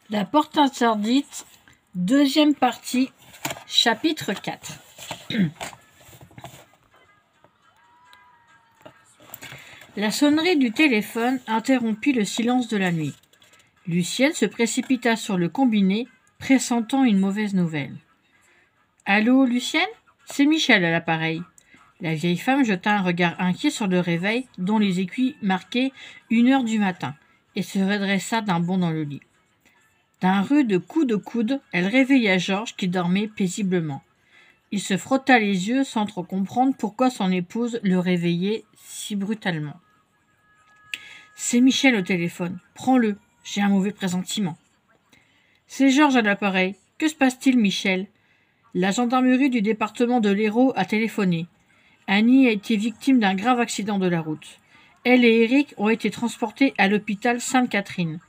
La porte interdite, deuxième partie, chapitre 4. La sonnerie du téléphone interrompit le silence de la nuit. Lucienne se précipita sur le combiné, pressentant une mauvaise nouvelle. « Allô, Lucienne ? C'est Michel à l'appareil. » La vieille femme jeta un regard inquiet sur le réveil, dont les aiguilles marquaient 1 heure du matin, et se redressa d'un bond dans le lit. D'un rude coup de coude, elle réveilla Georges qui dormait paisiblement. Il se frotta les yeux sans trop comprendre pourquoi son épouse le réveillait si brutalement. « C'est Michel au téléphone. Prends-le. J'ai un mauvais pressentiment. »« C'est Georges à l'appareil. Que se passe-t-il, Michel ? » La gendarmerie du département de l'Hérault a téléphoné. Annie a été victime d'un grave accident de la route. Elle et Eric ont été transportés à l'hôpital Sainte-Catherine.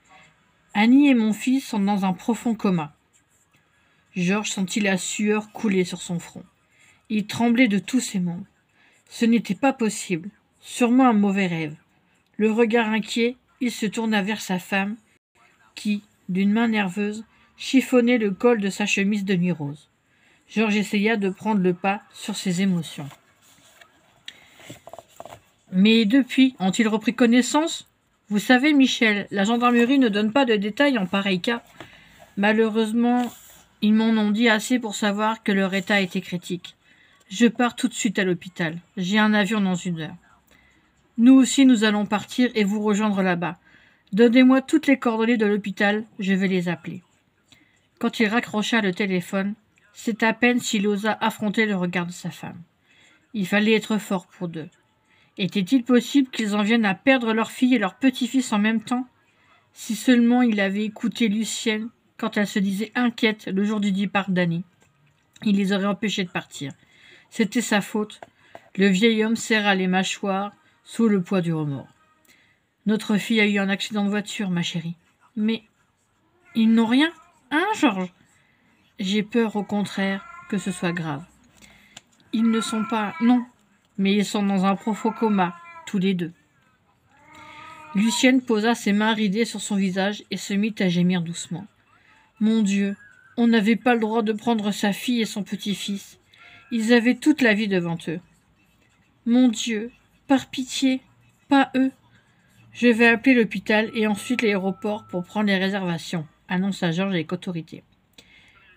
Annie et mon fils sont dans un profond coma. Georges sentit la sueur couler sur son front. Il tremblait de tous ses membres. Ce n'était pas possible. Sûrement un mauvais rêve. Le regard inquiet, il se tourna vers sa femme, qui, d'une main nerveuse, chiffonnait le col de sa chemise de nuit rose. Georges essaya de prendre le pas sur ses émotions. « Mais depuis, ont-ils repris connaissance ? Vous savez, Michel, la gendarmerie ne donne pas de détails en pareil cas. Malheureusement, ils m'en ont dit assez pour savoir que leur état était critique. Je pars tout de suite à l'hôpital. J'ai un avion dans 1 heure. Nous aussi, nous allons partir et vous rejoindre là-bas. Donnez-moi toutes les coordonnées de l'hôpital, je vais les appeler. » Quand il raccrocha le téléphone, c'est à peine s'il osa affronter le regard de sa femme. Il fallait être fort pour deux. Était-il possible qu'ils en viennent à perdre leur fille et leur petit-fils en même temps ? Si seulement il avait écouté Lucienne quand elle se disait inquiète le jour du départ d'Annie, il les aurait empêchés de partir. C'était sa faute. Le vieil homme serra les mâchoires sous le poids du remords. « Notre fille a eu un accident de voiture, ma chérie. »« Mais ils n'ont rien, hein, Georges ? » ?»« J'ai peur, au contraire, que ce soit grave. »« Ils ne sont pas... Non, mais ils sont dans un profond coma, tous les deux. » Lucienne posa ses mains ridées sur son visage et se mit à gémir doucement. « Mon Dieu, on n'avait pas le droit de prendre sa fille et son petit-fils. Ils avaient toute la vie devant eux. Mon Dieu, par pitié, pas eux. Je vais appeler l'hôpital et ensuite l'aéroport pour prendre les réservations, annonça Georges avec autorité.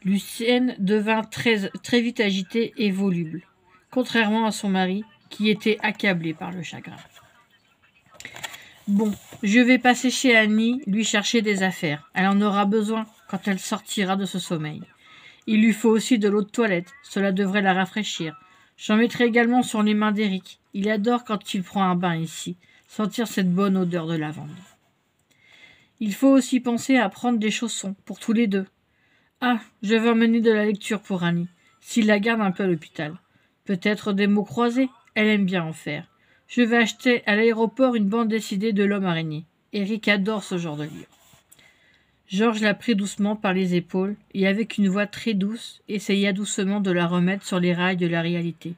Lucienne devint très vite agitée et voluble, contrairement à son mari, qui était accablé par le chagrin. « Bon, je vais passer chez Annie lui chercher des affaires. Elle en aura besoin quand elle sortira de ce sommeil. Il lui faut aussi de l'eau de toilette, cela devrait la rafraîchir. J'en mettrai également sur les mains d'Éric. Il adore quand il prend un bain ici, sentir cette bonne odeur de lavande. Il faut aussi penser à prendre des chaussons pour tous les deux. Ah, je vais emmener de la lecture pour Annie, s'il la garde un peu à l'hôpital. Peut-être des mots croisés, elle aime bien en faire. Je vais acheter à l'aéroport une bande dessinée de l'homme araignée. Eric adore ce genre de livre. » Georges la prit doucement par les épaules et avec une voix très douce essaya doucement de la remettre sur les rails de la réalité.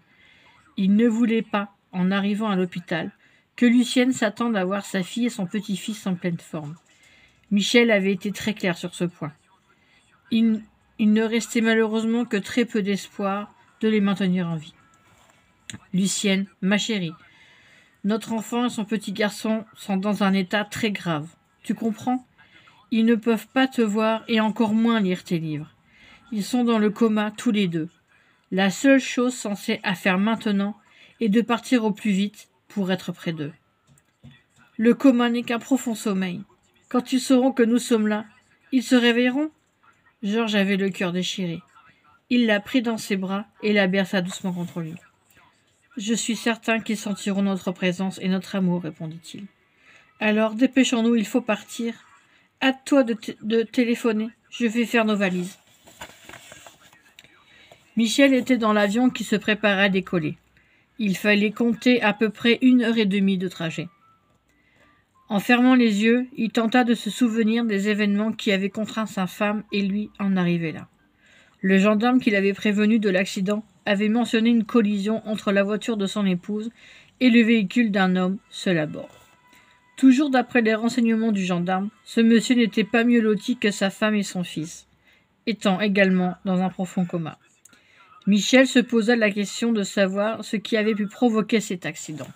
Il ne voulait pas, en arrivant à l'hôpital, que Lucienne s'attende à voir sa fille et son petit-fils en pleine forme. Michel avait été très clair sur ce point. Il ne restait malheureusement que très peu d'espoir de les maintenir en vie. « Lucienne, ma chérie, notre enfant et son petit garçon sont dans un état très grave. Tu comprends ? Ils ne peuvent pas te voir et encore moins lire tes livres. Ils sont dans le coma tous les deux. La seule chose censée à faire maintenant est de partir au plus vite pour être près d'eux. Le coma n'est qu'un profond sommeil. Quand ils sauront que nous sommes là, ils se réveilleront. » Georges avait le cœur déchiré. Il la prit dans ses bras et la berça doucement contre lui. « Je suis certain qu'ils sentiront notre présence et notre amour, répondit-il. Alors, dépêchons-nous, il faut partir. Hâte-toi de téléphoner, je vais faire nos valises. » Michel était dans l'avion qui se préparait à décoller. Il fallait compter à peu près 1h30 de trajet. En fermant les yeux, il tenta de se souvenir des événements qui avaient contraint sa femme et lui à en arriver là. Le gendarme qui l'avait prévenu de l'accident avait mentionné une collision entre la voiture de son épouse et le véhicule d'un homme seul à bord. Toujours d'après les renseignements du gendarme, ce monsieur n'était pas mieux loti que sa femme et son fils, étant également dans un profond coma. Michel se posa la question de savoir ce qui avait pu provoquer cet accident.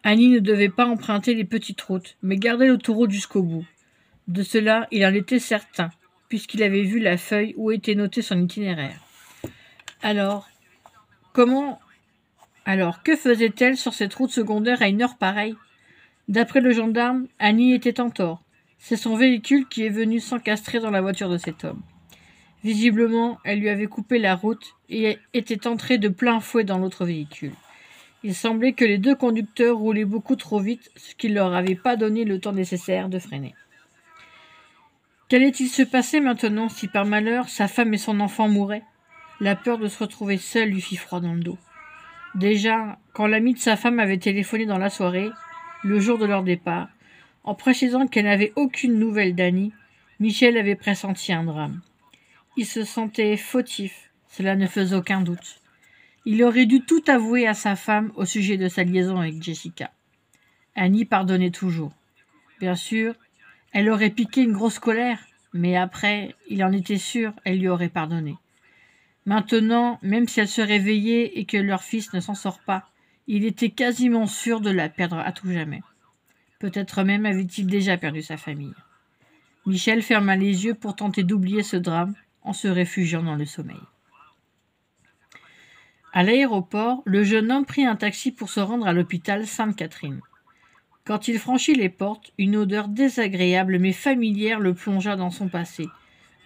Annie ne devait pas emprunter les petites routes, mais garder l'autoroute jusqu'au bout. De cela, il en était certain, puisqu'il avait vu la feuille où était noté son itinéraire. Alors, que faisait-elle sur cette route secondaire à une heure pareille? D'après le gendarme, Annie était en tort. C'est son véhicule qui est venu s'encastrer dans la voiture de cet homme. Visiblement, elle lui avait coupé la route et était entrée de plein fouet dans l'autre véhicule. Il semblait que les deux conducteurs roulaient beaucoup trop vite, ce qui ne leur avait pas donné le temps nécessaire de freiner. Qu'allait-il se passer maintenant si par malheur sa femme et son enfant mouraient? La peur de se retrouver seul lui fit froid dans le dos. Déjà, quand l'ami de sa femme avait téléphoné dans la soirée, le jour de leur départ, en précisant qu'elle n'avait aucune nouvelle d'Annie, Michel avait pressenti un drame. Il se sentait fautif, cela ne faisait aucun doute. Il aurait dû tout avouer à sa femme au sujet de sa liaison avec Jessica. Annie pardonnait toujours. Bien sûr, elle aurait piqué une grosse colère, mais après, il en était sûr, elle lui aurait pardonné. Maintenant, même si elle se réveillait et que leur fils ne s'en sort pas, il était quasiment sûr de la perdre à tout jamais. Peut-être même avait-il déjà perdu sa famille. Michel ferma les yeux pour tenter d'oublier ce drame en se réfugiant dans le sommeil. À l'aéroport, le jeune homme prit un taxi pour se rendre à l'hôpital Sainte-Catherine. Quand il franchit les portes, une odeur désagréable mais familière le plongea dans son passé,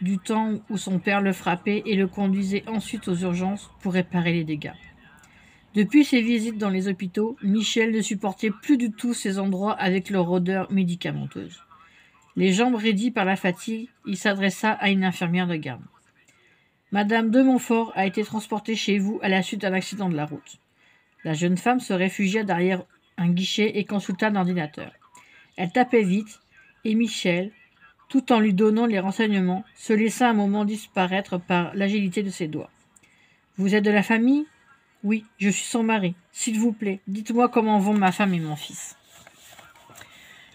du temps où son père le frappait et le conduisait ensuite aux urgences pour réparer les dégâts. Depuis ses visites dans les hôpitaux, Michel ne supportait plus du tout ces endroits avec leur odeur médicamenteuse. Les jambes raidies par la fatigue, il s'adressa à une infirmière de garde. « Madame de Montfort a été transportée chez vous à la suite d'un accident de la route. » La jeune femme se réfugia derrière un guichet et consulta l'ordinateur. Elle tapait vite, et Michel, tout en lui donnant les renseignements, se laissa un moment disparaître par l'agilité de ses doigts. « Vous êtes de la famille ? » ?»« Oui, je suis son mari. S'il vous plaît, dites-moi comment vont ma femme et mon fils. »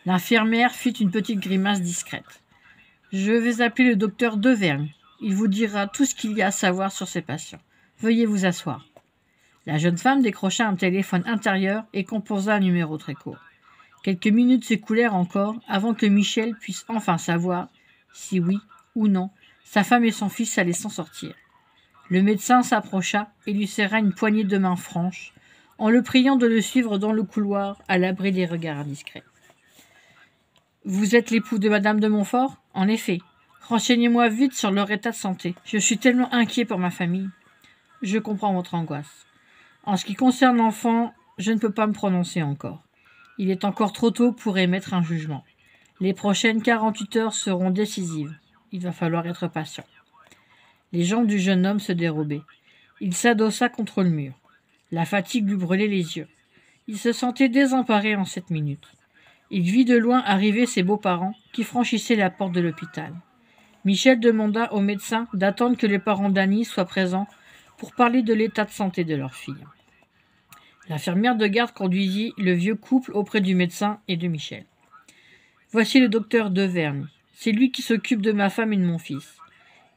L'infirmière fit une petite grimace discrète. « Je vais appeler le docteur Devergne. Il vous dira tout ce qu'il y a à savoir sur ces patients. Veuillez vous asseoir. » La jeune femme décrocha un téléphone intérieur et composa un numéro très court. Quelques minutes s'écoulèrent encore avant que Michel puisse enfin savoir si oui ou non sa femme et son fils allaient s'en sortir. Le médecin s'approcha et lui serra une poignée de main franche, en le priant de le suivre dans le couloir à l'abri des regards indiscrets. « Vous êtes l'époux de Madame de Montfort ? En effet. Renseignez-moi vite sur leur état de santé. Je suis tellement inquiet pour ma famille. Je comprends votre angoisse. En ce qui concerne l'enfant, je ne peux pas me prononcer encore. Il est encore trop tôt pour émettre un jugement. Les prochaines 48 heures seront décisives. Il va falloir être patient. » Les jambes du jeune homme se dérobaient. Il s'adossa contre le mur. La fatigue lui brûlait les yeux. Il se sentait désemparé en cette minute. Il vit de loin arriver ses beaux-parents qui franchissaient la porte de l'hôpital. Michel demanda au médecin d'attendre que les parents d'Annie soient présents pour parler de l'état de santé de leur fille. L'infirmière de garde conduisit le vieux couple auprès du médecin et de Michel. « Voici le docteur Devergne. C'est lui qui s'occupe de ma femme et de mon fils.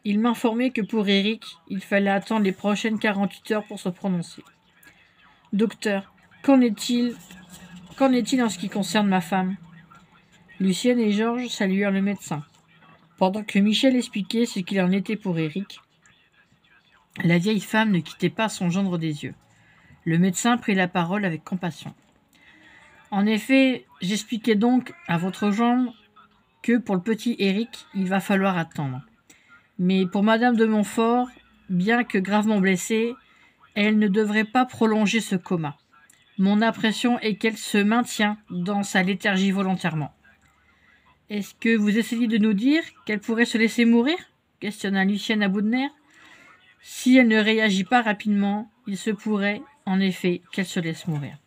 Il m'informait que pour Eric, il fallait attendre les prochaines 48 heures pour se prononcer. Docteur, qu'en est-il en ce qui concerne ma femme ?» Lucienne et Georges saluèrent le médecin. Pendant que Michel expliquait ce qu'il en était pour Eric, la vieille femme ne quittait pas son gendre des yeux. Le médecin prit la parole avec compassion. « En effet, j'expliquais donc à votre gendre que pour le petit Eric, il va falloir attendre. Mais pour Madame de Montfort, bien que gravement blessée, elle ne devrait pas prolonger ce coma. Mon impression est qu'elle se maintient dans sa léthargie volontairement. »« Est-ce que vous essayez de nous dire qu'elle pourrait se laisser mourir ?» questionna Lucienne à bout de nerfs. « Si elle ne réagit pas rapidement, il se pourrait, en effet, qu'elle se laisse mourir. »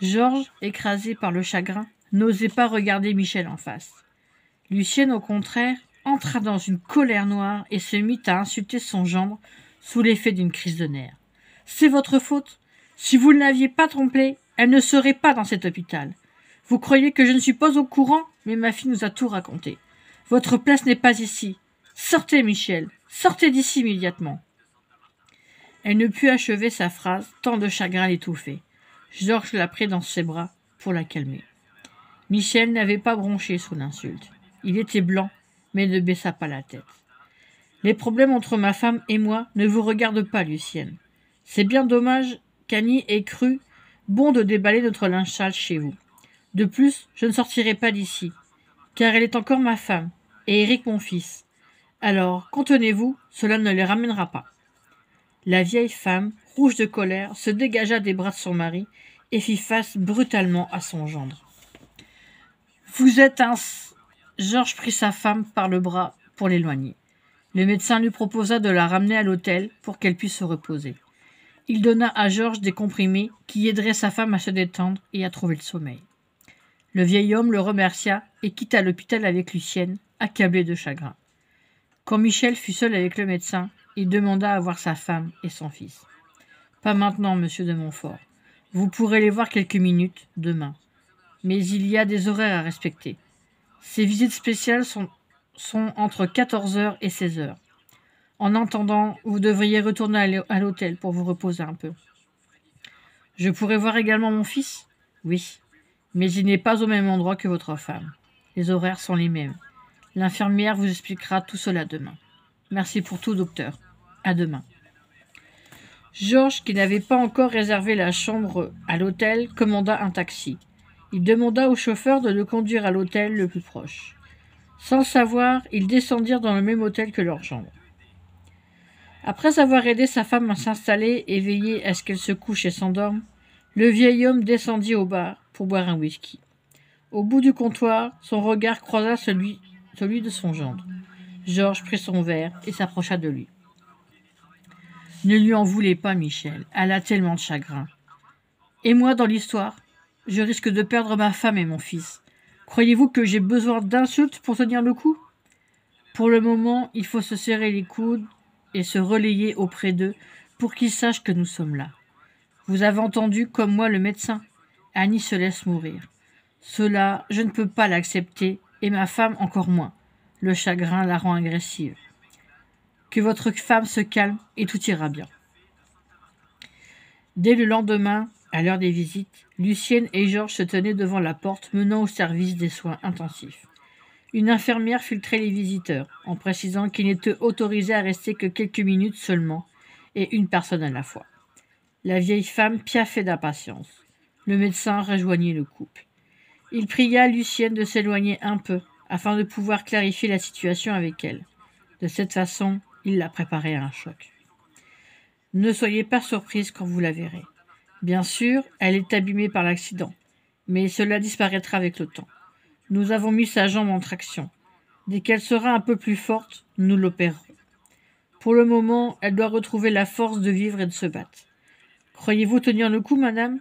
Georges, écrasé par le chagrin, n'osait pas regarder Michel en face. Lucienne, au contraire, entra dans une colère noire et se mit à insulter son gendre sous l'effet d'une crise de nerfs. « C'est votre faute. Si vous ne l'aviez pas trompé, Elle ne serait pas dans cet hôpital. Vous croyez que je ne suis pas au courant? Mais ma fille nous a tout raconté. Votre place n'est pas ici. Sortez, Michel. Sortez d'ici immédiatement. Elle ne put achever sa phrase, tant de chagrin l'étouffait. Georges la prit dans ses bras pour la calmer. Michel n'avait pas bronché sous l'insulte. Il était blanc, mais ne baissa pas la tête. Les problèmes entre ma femme et moi ne vous regardent pas, Lucienne. C'est bien dommage qu'Annie ait cru bon de déballer notre linge sale chez vous. De plus, je ne sortirai pas d'ici, car elle est encore ma femme, et Eric mon fils. Alors, contenez-vous, cela ne les ramènera pas. La vieille femme, rouge de colère, se dégagea des bras de son mari et fit face brutalement à son gendre. « Vous êtes un... » Georges prit sa femme par le bras pour l'éloigner. Le médecin lui proposa de la ramener à l'hôtel pour qu'elle puisse se reposer. Il donna à Georges des comprimés qui aideraient sa femme à se détendre et à trouver le sommeil. Le vieil homme le remercia et quitta l'hôpital avec Lucienne, accablée de chagrin. Quand Michel fut seul avec le médecin, il demanda à voir sa femme et son fils. « Pas maintenant, monsieur de Montfort. Vous pourrez les voir quelques minutes, demain. Mais il y a des horaires à respecter. Ces visites spéciales sont entre 14 heures et 16 heures. En attendant, vous devriez retourner à l'hôtel pour vous reposer un peu. »« Je pourrais voir également mon fils ? » ?»« Oui, mais il n'est pas au même endroit que votre femme. Les horaires sont les mêmes. L'infirmière vous expliquera tout cela demain. Merci pour tout, docteur. À demain. » Georges, qui n'avait pas encore réservé la chambre à l'hôtel, commanda un taxi. Il demanda au chauffeur de le conduire à l'hôtel le plus proche. Sans le savoir, ils descendirent dans le même hôtel que leur chambre. Après avoir aidé sa femme à s'installer et veillé à ce qu'elle se couche et s'endorme, le vieil homme descendit au bar pour boire un whisky. Au bout du comptoir, son regard croisa celui de son gendre. Georges prit son verre et s'approcha de lui. « Ne lui en voulez pas, Michel. Elle a tellement de chagrin. Et moi, dans l'histoire, je risque de perdre ma femme et mon fils. Croyez-vous que j'ai besoin d'insultes pour tenir le coup? Pour le moment, il faut se serrer les coudes et se relayer auprès d'eux pour qu'ils sachent que nous sommes là. Vous avez entendu, comme moi, le médecin. Annie se laisse mourir. Cela, je ne peux pas l'accepter, et ma femme encore moins. Le chagrin la rend agressive. Que votre femme se calme et tout ira bien. » Dès le lendemain, à l'heure des visites, Lucienne et Georges se tenaient devant la porte menant au service des soins intensifs. Une infirmière filtrait les visiteurs, en précisant qu'ils n'étaient autorisés à rester que quelques minutes seulement, et une personne à la fois. La vieille femme piaffait d'impatience. Le médecin rejoignit le couple. Il pria Lucienne de s'éloigner un peu, afin de pouvoir clarifier la situation avec elle. De cette façon, il la préparait à un choc. « Ne soyez pas surprise quand vous la verrez. Bien sûr, elle est abîmée par l'accident, mais cela disparaîtra avec le temps. Nous avons mis sa jambe en traction. Dès qu'elle sera un peu plus forte, nous l'opérerons. Pour le moment, elle doit retrouver la force de vivre et de se battre. Croyez-vous tenir le coup, madame ? » ?»«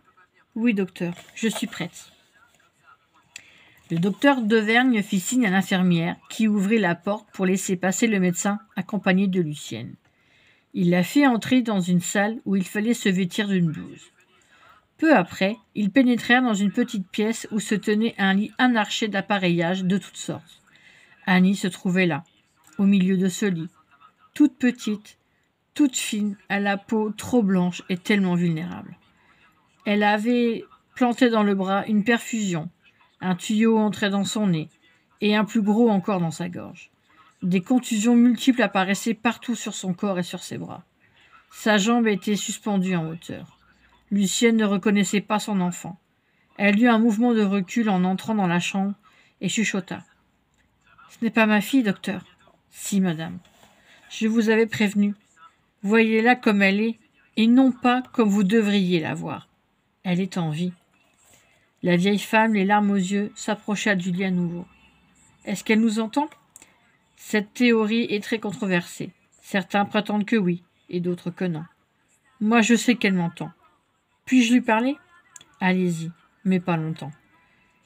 Oui, docteur, je suis prête. » Le docteur Devergne fit signe à l'infirmière, qui ouvrit la porte pour laisser passer le médecin accompagné de Lucienne. Il la fit entrer dans une salle où il fallait se vêtir d'une blouse. Peu après, ils pénétrèrent dans une petite pièce où se tenait un lit anarché d'appareillage de toutes sortes. Annie se trouvait là, au milieu de ce lit, toute petite, toute fine, à la peau trop blanche et tellement vulnérable. Elle avait planté dans le bras une perfusion, un tuyau entrait dans son nez, et un plus gros encore dans sa gorge. Des contusions multiples apparaissaient partout sur son corps et sur ses bras. Sa jambe était suspendue en hauteur. Lucienne ne reconnaissait pas son enfant. Elle eut un mouvement de recul en entrant dans la chambre et chuchota. « Ce n'est pas ma fille, docteur. »« Si, madame. Je vous avais prévenu. Voyez-la comme elle est, et non pas comme vous devriez la voir. Elle est en vie. » La vieille femme, les larmes aux yeux, s'approcha du lit à nouveau. « Est-ce qu'elle nous entend ?» Cette théorie est très controversée. Certains prétendent que oui, et d'autres que non. Moi, je sais qu'elle m'entend. Puis-je lui parler ? Allez-y, mais pas longtemps.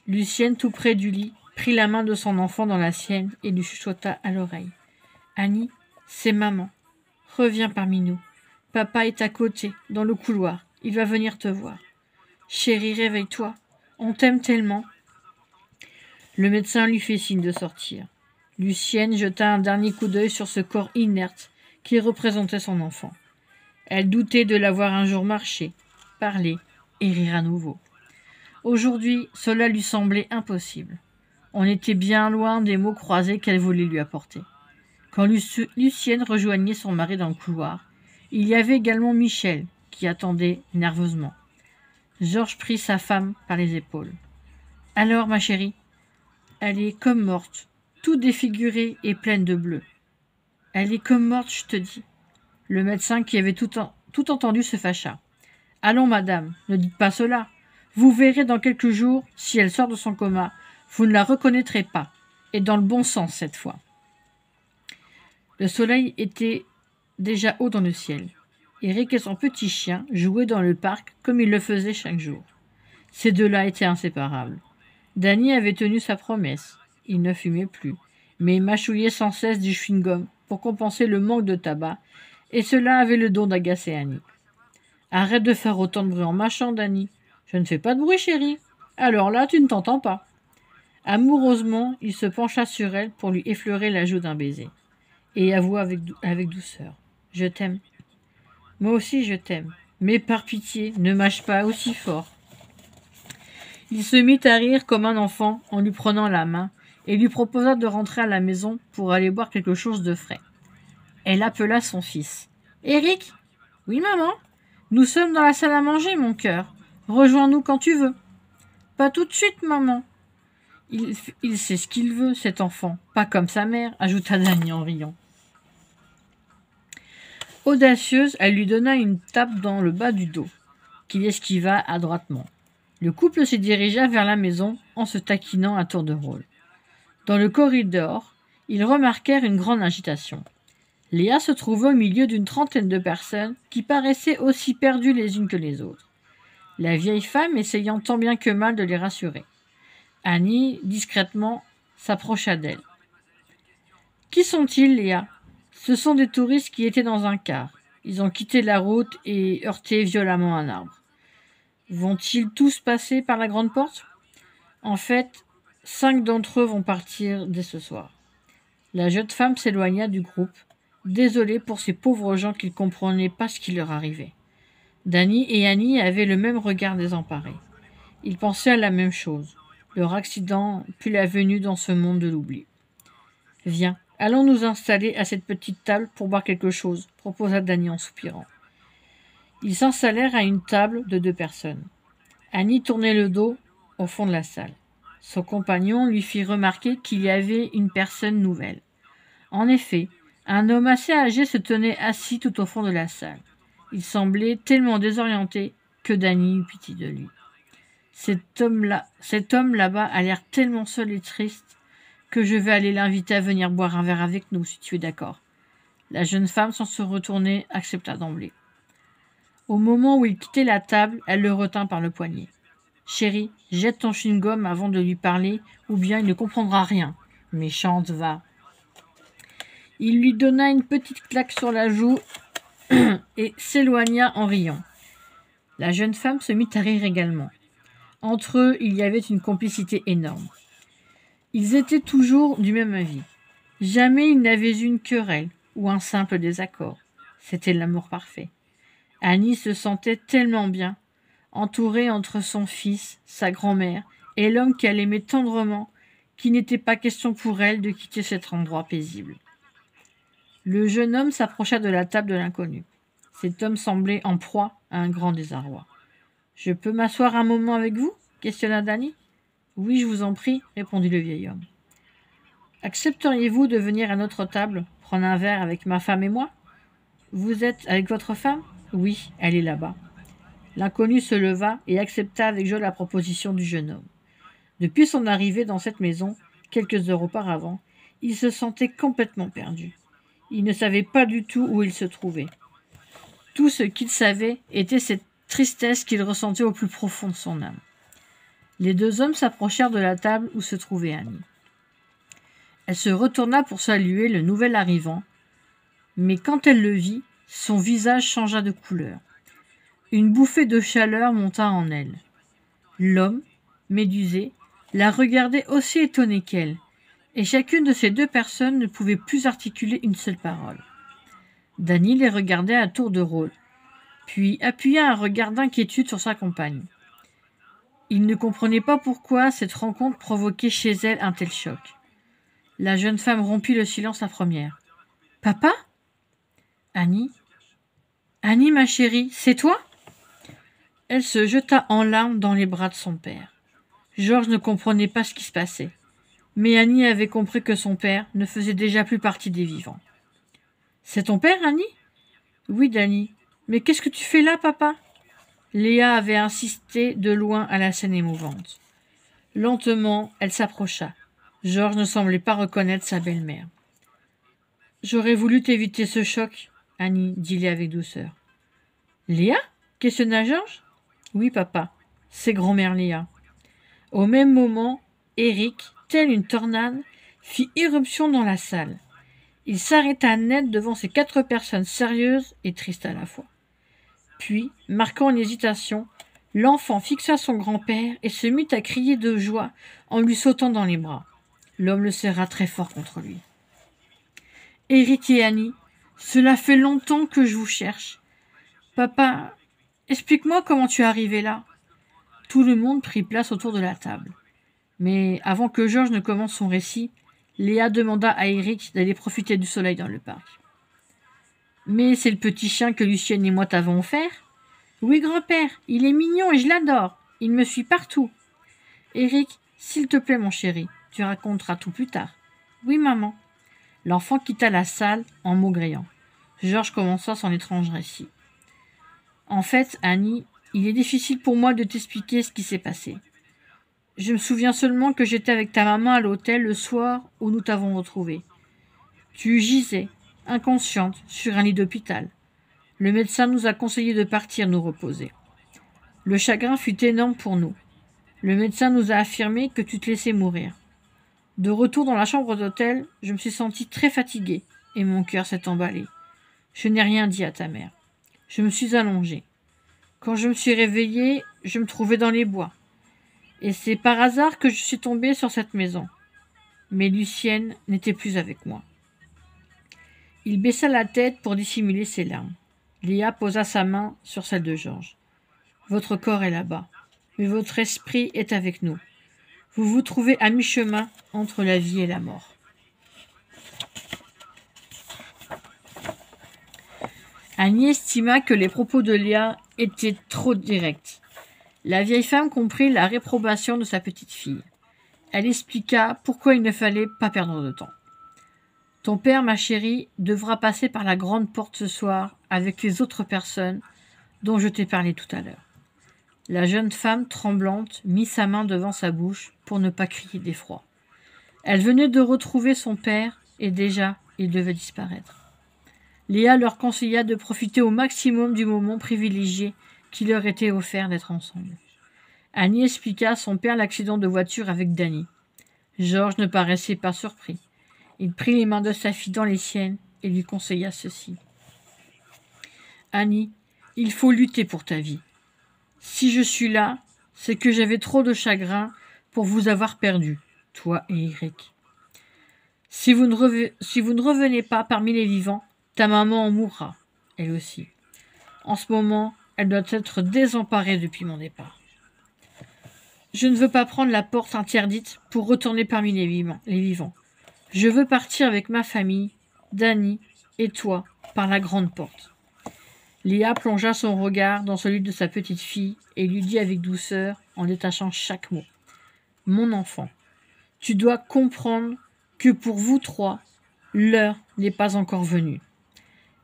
Lucienne, tout près du lit, prit la main de son enfant dans la sienne et lui chuchota à l'oreille. « Annie, c'est maman. Reviens parmi nous. Papa est à côté, dans le couloir. Il va venir te voir. » Chérie, réveille-toi. On t'aime tellement. » Le médecin lui fit signe de sortir. Lucienne jeta un dernier coup d'œil sur ce corps inerte qui représentait son enfant. Elle doutait de l'avoir un jour marché, parler et rire à nouveau. Aujourd'hui, cela lui semblait impossible. On était bien loin des mots croisés qu'elle voulait lui apporter. Quand Lucienne rejoignait son mari dans le couloir, il y avait également Michel, qui attendait nerveusement. Georges prit sa femme par les épaules. « Alors, ma chérie ? » ?»« Elle est comme morte, toute défigurée et pleine de bleu. »« Elle est comme morte, je te dis. » Le médecin, qui avait tout entendu, se fâcha. « Allons, madame, ne dites pas cela. Vous verrez dans quelques jours, si elle sort de son coma, vous ne la reconnaîtrez pas, et dans le bon sens cette fois. » Le soleil était déjà haut dans le ciel. Eric et son petit chien jouaient dans le parc comme ils le faisaient chaque jour. Ces deux-là étaient inséparables. Danny avait tenu sa promesse. Il ne fumait plus, mais mâchouillait sans cesse du chewing-gum pour compenser le manque de tabac, et cela avait le don d'agacer Annie. « Arrête de faire autant de bruit en mâchant, Danny. »« Je ne fais pas de bruit, chérie. »« Alors là, tu ne t'entends pas. » Amoureusement, il se pencha sur elle pour lui effleurer la joue d'un baiser, et avoua avec douceur. « Je t'aime. »« Moi aussi, je t'aime. Mais par pitié, ne mâche pas aussi fort. » Il se mit à rire comme un enfant en lui prenant la main et lui proposa de rentrer à la maison pour aller boire quelque chose de frais. Elle appela son fils. « Eric ? » ?»« Oui, maman. Nous sommes dans la salle à manger, mon cœur. Rejoins-nous quand tu veux. »« Pas tout de suite, maman. »« Il sait ce qu'il veut, cet enfant, pas comme sa mère, » ajouta Danny en riant. Audacieuse, elle lui donna une tape dans le bas du dos, qu'il esquiva adroitement. Le couple se dirigea vers la maison en se taquinant à tour de rôle. Dans le corridor, ils remarquèrent une grande agitation. Léa se trouvait au milieu d'une trentaine de personnes qui paraissaient aussi perdues les unes que les autres. La vieille femme essayant tant bien que mal de les rassurer. Annie, discrètement, s'approcha d'elle. « Qui sont-ils, Léa ? » ?»« Ce sont des touristes qui étaient dans un car. Ils ont quitté la route et heurté violemment un arbre. Vont-ils tous passer par la grande porte ? En fait, 5 d'entre eux vont partir dès ce soir. » La jeune femme s'éloigna du groupe, désolée pour ces pauvres gens qui ne comprenaient pas ce qui leur arrivait. Danny et Annie avaient le même regard désemparé. Ils pensaient à la même chose, leur accident puis la venue dans ce monde de l'oubli. « Viens, allons nous installer à cette petite table pour boire quelque chose, » proposa Danny en soupirant. Ils s'installèrent à une table de 2 personnes. Annie tournait le dos au fond de la salle. Son compagnon lui fit remarquer qu'il y avait une personne nouvelle. En effet, un homme assez âgé se tenait assis tout au fond de la salle. Il semblait tellement désorienté que Danny eut pitié de lui. Cet homme là-bas a l'air tellement seul et triste que je vais aller l'inviter à venir boire un verre avec nous, si tu es d'accord. La jeune femme, sans se retourner, accepta d'emblée. Au moment où il quittait la table, elle le retint par le poignet. « Chérie, jette ton chewing-gum avant de lui parler, ou bien il ne comprendra rien. Méchante, va. » Il lui donna une petite claque sur la joue et s'éloigna en riant. La jeune femme se mit à rire également. Entre eux, il y avait une complicité énorme. Ils étaient toujours du même avis. Jamais ils n'avaient eu une querelle ou un simple désaccord. C'était l'amour parfait. Annie se sentait tellement bien, entourée entre son fils, sa grand-mère et l'homme qu'elle aimait tendrement, qu'il n'était pas question pour elle de quitter cet endroit paisible. Le jeune homme s'approcha de la table de l'inconnu. Cet homme semblait en proie à un grand désarroi. « Je peux m'asseoir un moment avec vous ?» questionna Danny. « Oui, je vous en prie, » répondit le vieil homme. « Accepteriez-vous de venir à notre table, prendre un verre avec ma femme et moi ? » ?»« Vous êtes avec votre femme ? » ?»« Oui, elle est là-bas. » L'inconnu se leva et accepta avec joie la proposition du jeune homme. Depuis son arrivée dans cette maison, quelques heures auparavant, il se sentait complètement perdu. Il ne savait pas du tout où il se trouvait. Tout ce qu'il savait était cette tristesse qu'il ressentait au plus profond de son âme. Les 2 hommes s'approchèrent de la table où se trouvait Annie. Elle se retourna pour saluer le nouvel arrivant, mais quand elle le vit, son visage changea de couleur. Une bouffée de chaleur monta en elle. L'homme, médusé, la regardait aussi étonné qu'elle, et chacune de ces deux personnes ne pouvait plus articuler une seule parole. Danny les regardait à tour de rôle, puis appuya un regard d'inquiétude sur sa compagne. Il ne comprenait pas pourquoi cette rencontre provoquait chez elle un tel choc. La jeune femme rompit le silence la première. « Papa ? Annie ? Annie, ma chérie, c'est toi ?» Elle se jeta en larmes dans les bras de son père. Georges ne comprenait pas ce qui se passait, mais Annie avait compris que son père ne faisait déjà plus partie des vivants. « C'est ton père, Annie ? » ?»« Oui, Danny. Mais qu'est-ce que tu fais là, papa ?» Léa avait insisté de loin à la scène émouvante. Lentement, elle s'approcha. Georges ne semblait pas reconnaître sa belle-mère. « J'aurais voulu t'éviter ce choc, Annie, dit Léa avec douceur. « Léa ? Questionna Georges. « Oui, papa, c'est grand-mère Léa. » Au même moment, Eric, tel une tornade, fit irruption dans la salle. Il s'arrêta net devant ces 4 personnes sérieuses et tristes à la fois. Puis, marquant une hésitation, l'enfant fixa son grand-père et se mit à crier de joie en lui sautant dans les bras. L'homme le serra très fort contre lui. « Eric et Annie, cela fait longtemps que je vous cherche. Papa, explique-moi comment tu es arrivé là. » Tout le monde prit place autour de la table. Mais avant que Georges ne commence son récit, Léa demanda à Eric d'aller profiter du soleil dans le parc. « Mais c'est le petit chien que Lucienne et moi t'avons offert. »« Oui, grand-père, il est mignon et je l'adore. Il me suit partout. »« Eric, s'il te plaît, mon chéri, tu raconteras tout plus tard. »« Oui, maman. » L'enfant quitta la salle en maugréant. Georges commença son étrange récit. « En fait, Annie, il est difficile pour moi de t'expliquer ce qui s'est passé. Je me souviens seulement que j'étais avec ta maman à l'hôtel le soir où nous t'avons retrouvée. Tu gisais, inconsciente, sur un lit d'hôpital. Le médecin nous a conseillé de partir nous reposer. Le chagrin fut énorme pour nous. Le médecin nous a affirmé que tu te laissais mourir. De retour dans la chambre d'hôtel, je me suis sentie très fatiguée et mon cœur s'est emballé. Je n'ai rien dit à ta mère. Je me suis allongée. Quand je me suis réveillée, je me trouvais dans les bois. Et c'est par hasard que je suis tombée sur cette maison. Mais Lucienne n'était plus avec moi. » Il baissa la tête pour dissimuler ses larmes. Léa posa sa main sur celle de Georges. « Votre corps est là-bas, mais votre esprit est avec nous. Vous vous trouvez à mi-chemin entre la vie et la mort. » Annie estima que les propos de Léa étaient trop directs. La vieille femme comprit la réprobation de sa petite-fille. Elle expliqua pourquoi il ne fallait pas perdre de temps. « Ton père, ma chérie, devra passer par la grande porte ce soir avec les autres personnes dont je t'ai parlé tout à l'heure. » La jeune femme, tremblante, mit sa main devant sa bouche pour ne pas crier d'effroi. Elle venait de retrouver son père et déjà il devait disparaître. Léa leur conseilla de profiter au maximum du moment privilégié qui leur était offert d'être ensemble. Annie expliqua à son père l'accident de voiture avec Danny. Georges ne paraissait pas surpris. Il prit les mains de sa fille dans les siennes et lui conseilla ceci. « Annie, il faut lutter pour ta vie. Si je suis là, c'est que j'avais trop de chagrin pour vous avoir perdu, toi et Eric. Si vous ne revenez pas parmi les vivants, ta maman en mourra, elle aussi. En ce moment, elle doit être désemparée depuis mon départ. Je ne veux pas prendre la porte interdite pour retourner parmi les vivants. Je veux partir avec ma famille, Danny et toi, par la grande porte. » Léa plongea son regard dans celui de sa petite fille et lui dit avec douceur, en détachant chaque mot. « Mon enfant, tu dois comprendre que pour vous 3, l'heure n'est pas encore venue.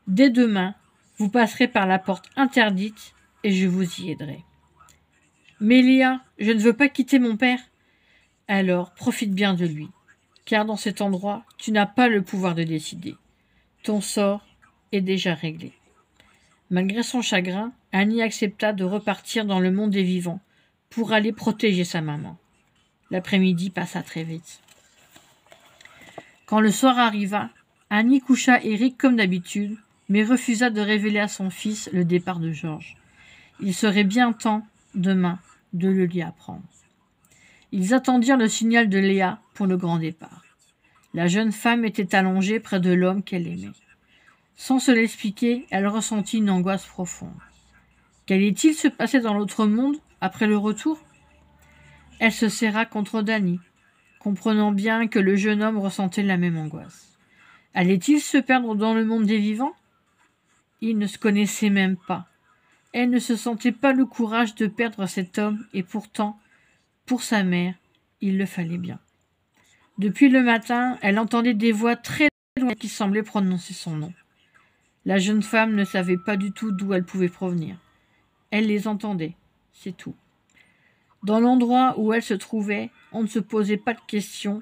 Dès demain, vous passerez par la porte interdite et je vous y aiderai. »« Mais Léa, je ne veux pas quitter mon père. » »« Alors, profite bien de lui, car dans cet endroit, tu n'as pas le pouvoir de décider. Ton sort est déjà réglé. » Malgré son chagrin, Annie accepta de repartir dans le monde des vivants pour aller protéger sa maman. L'après-midi passa très vite. Quand le soir arriva, Annie coucha Eric comme d'habitude, mais refusa de révéler à son fils le départ de Georges. Il serait bien temps, demain, de le lui apprendre. Ils attendirent le signal de Léa pour le grand départ. La jeune femme était allongée près de l'homme qu'elle aimait. Sans se l'expliquer, elle ressentit une angoisse profonde. Qu'allait-il se passer dans l'autre monde après le retour? Elle se serra contre Danny, comprenant bien que le jeune homme ressentait la même angoisse. Allait-il se perdre dans le monde des vivants? Ils ne se connaissaient même pas. Elle ne se sentait pas le courage de perdre cet homme, et pourtant, pour sa mère, il le fallait bien. Depuis le matin, elle entendait des voix très loin qui semblaient prononcer son nom. La jeune femme ne savait pas du tout d'où elles pouvaient provenir. Elle les entendait, c'est tout. Dans l'endroit où elle se trouvait, on ne se posait pas de questions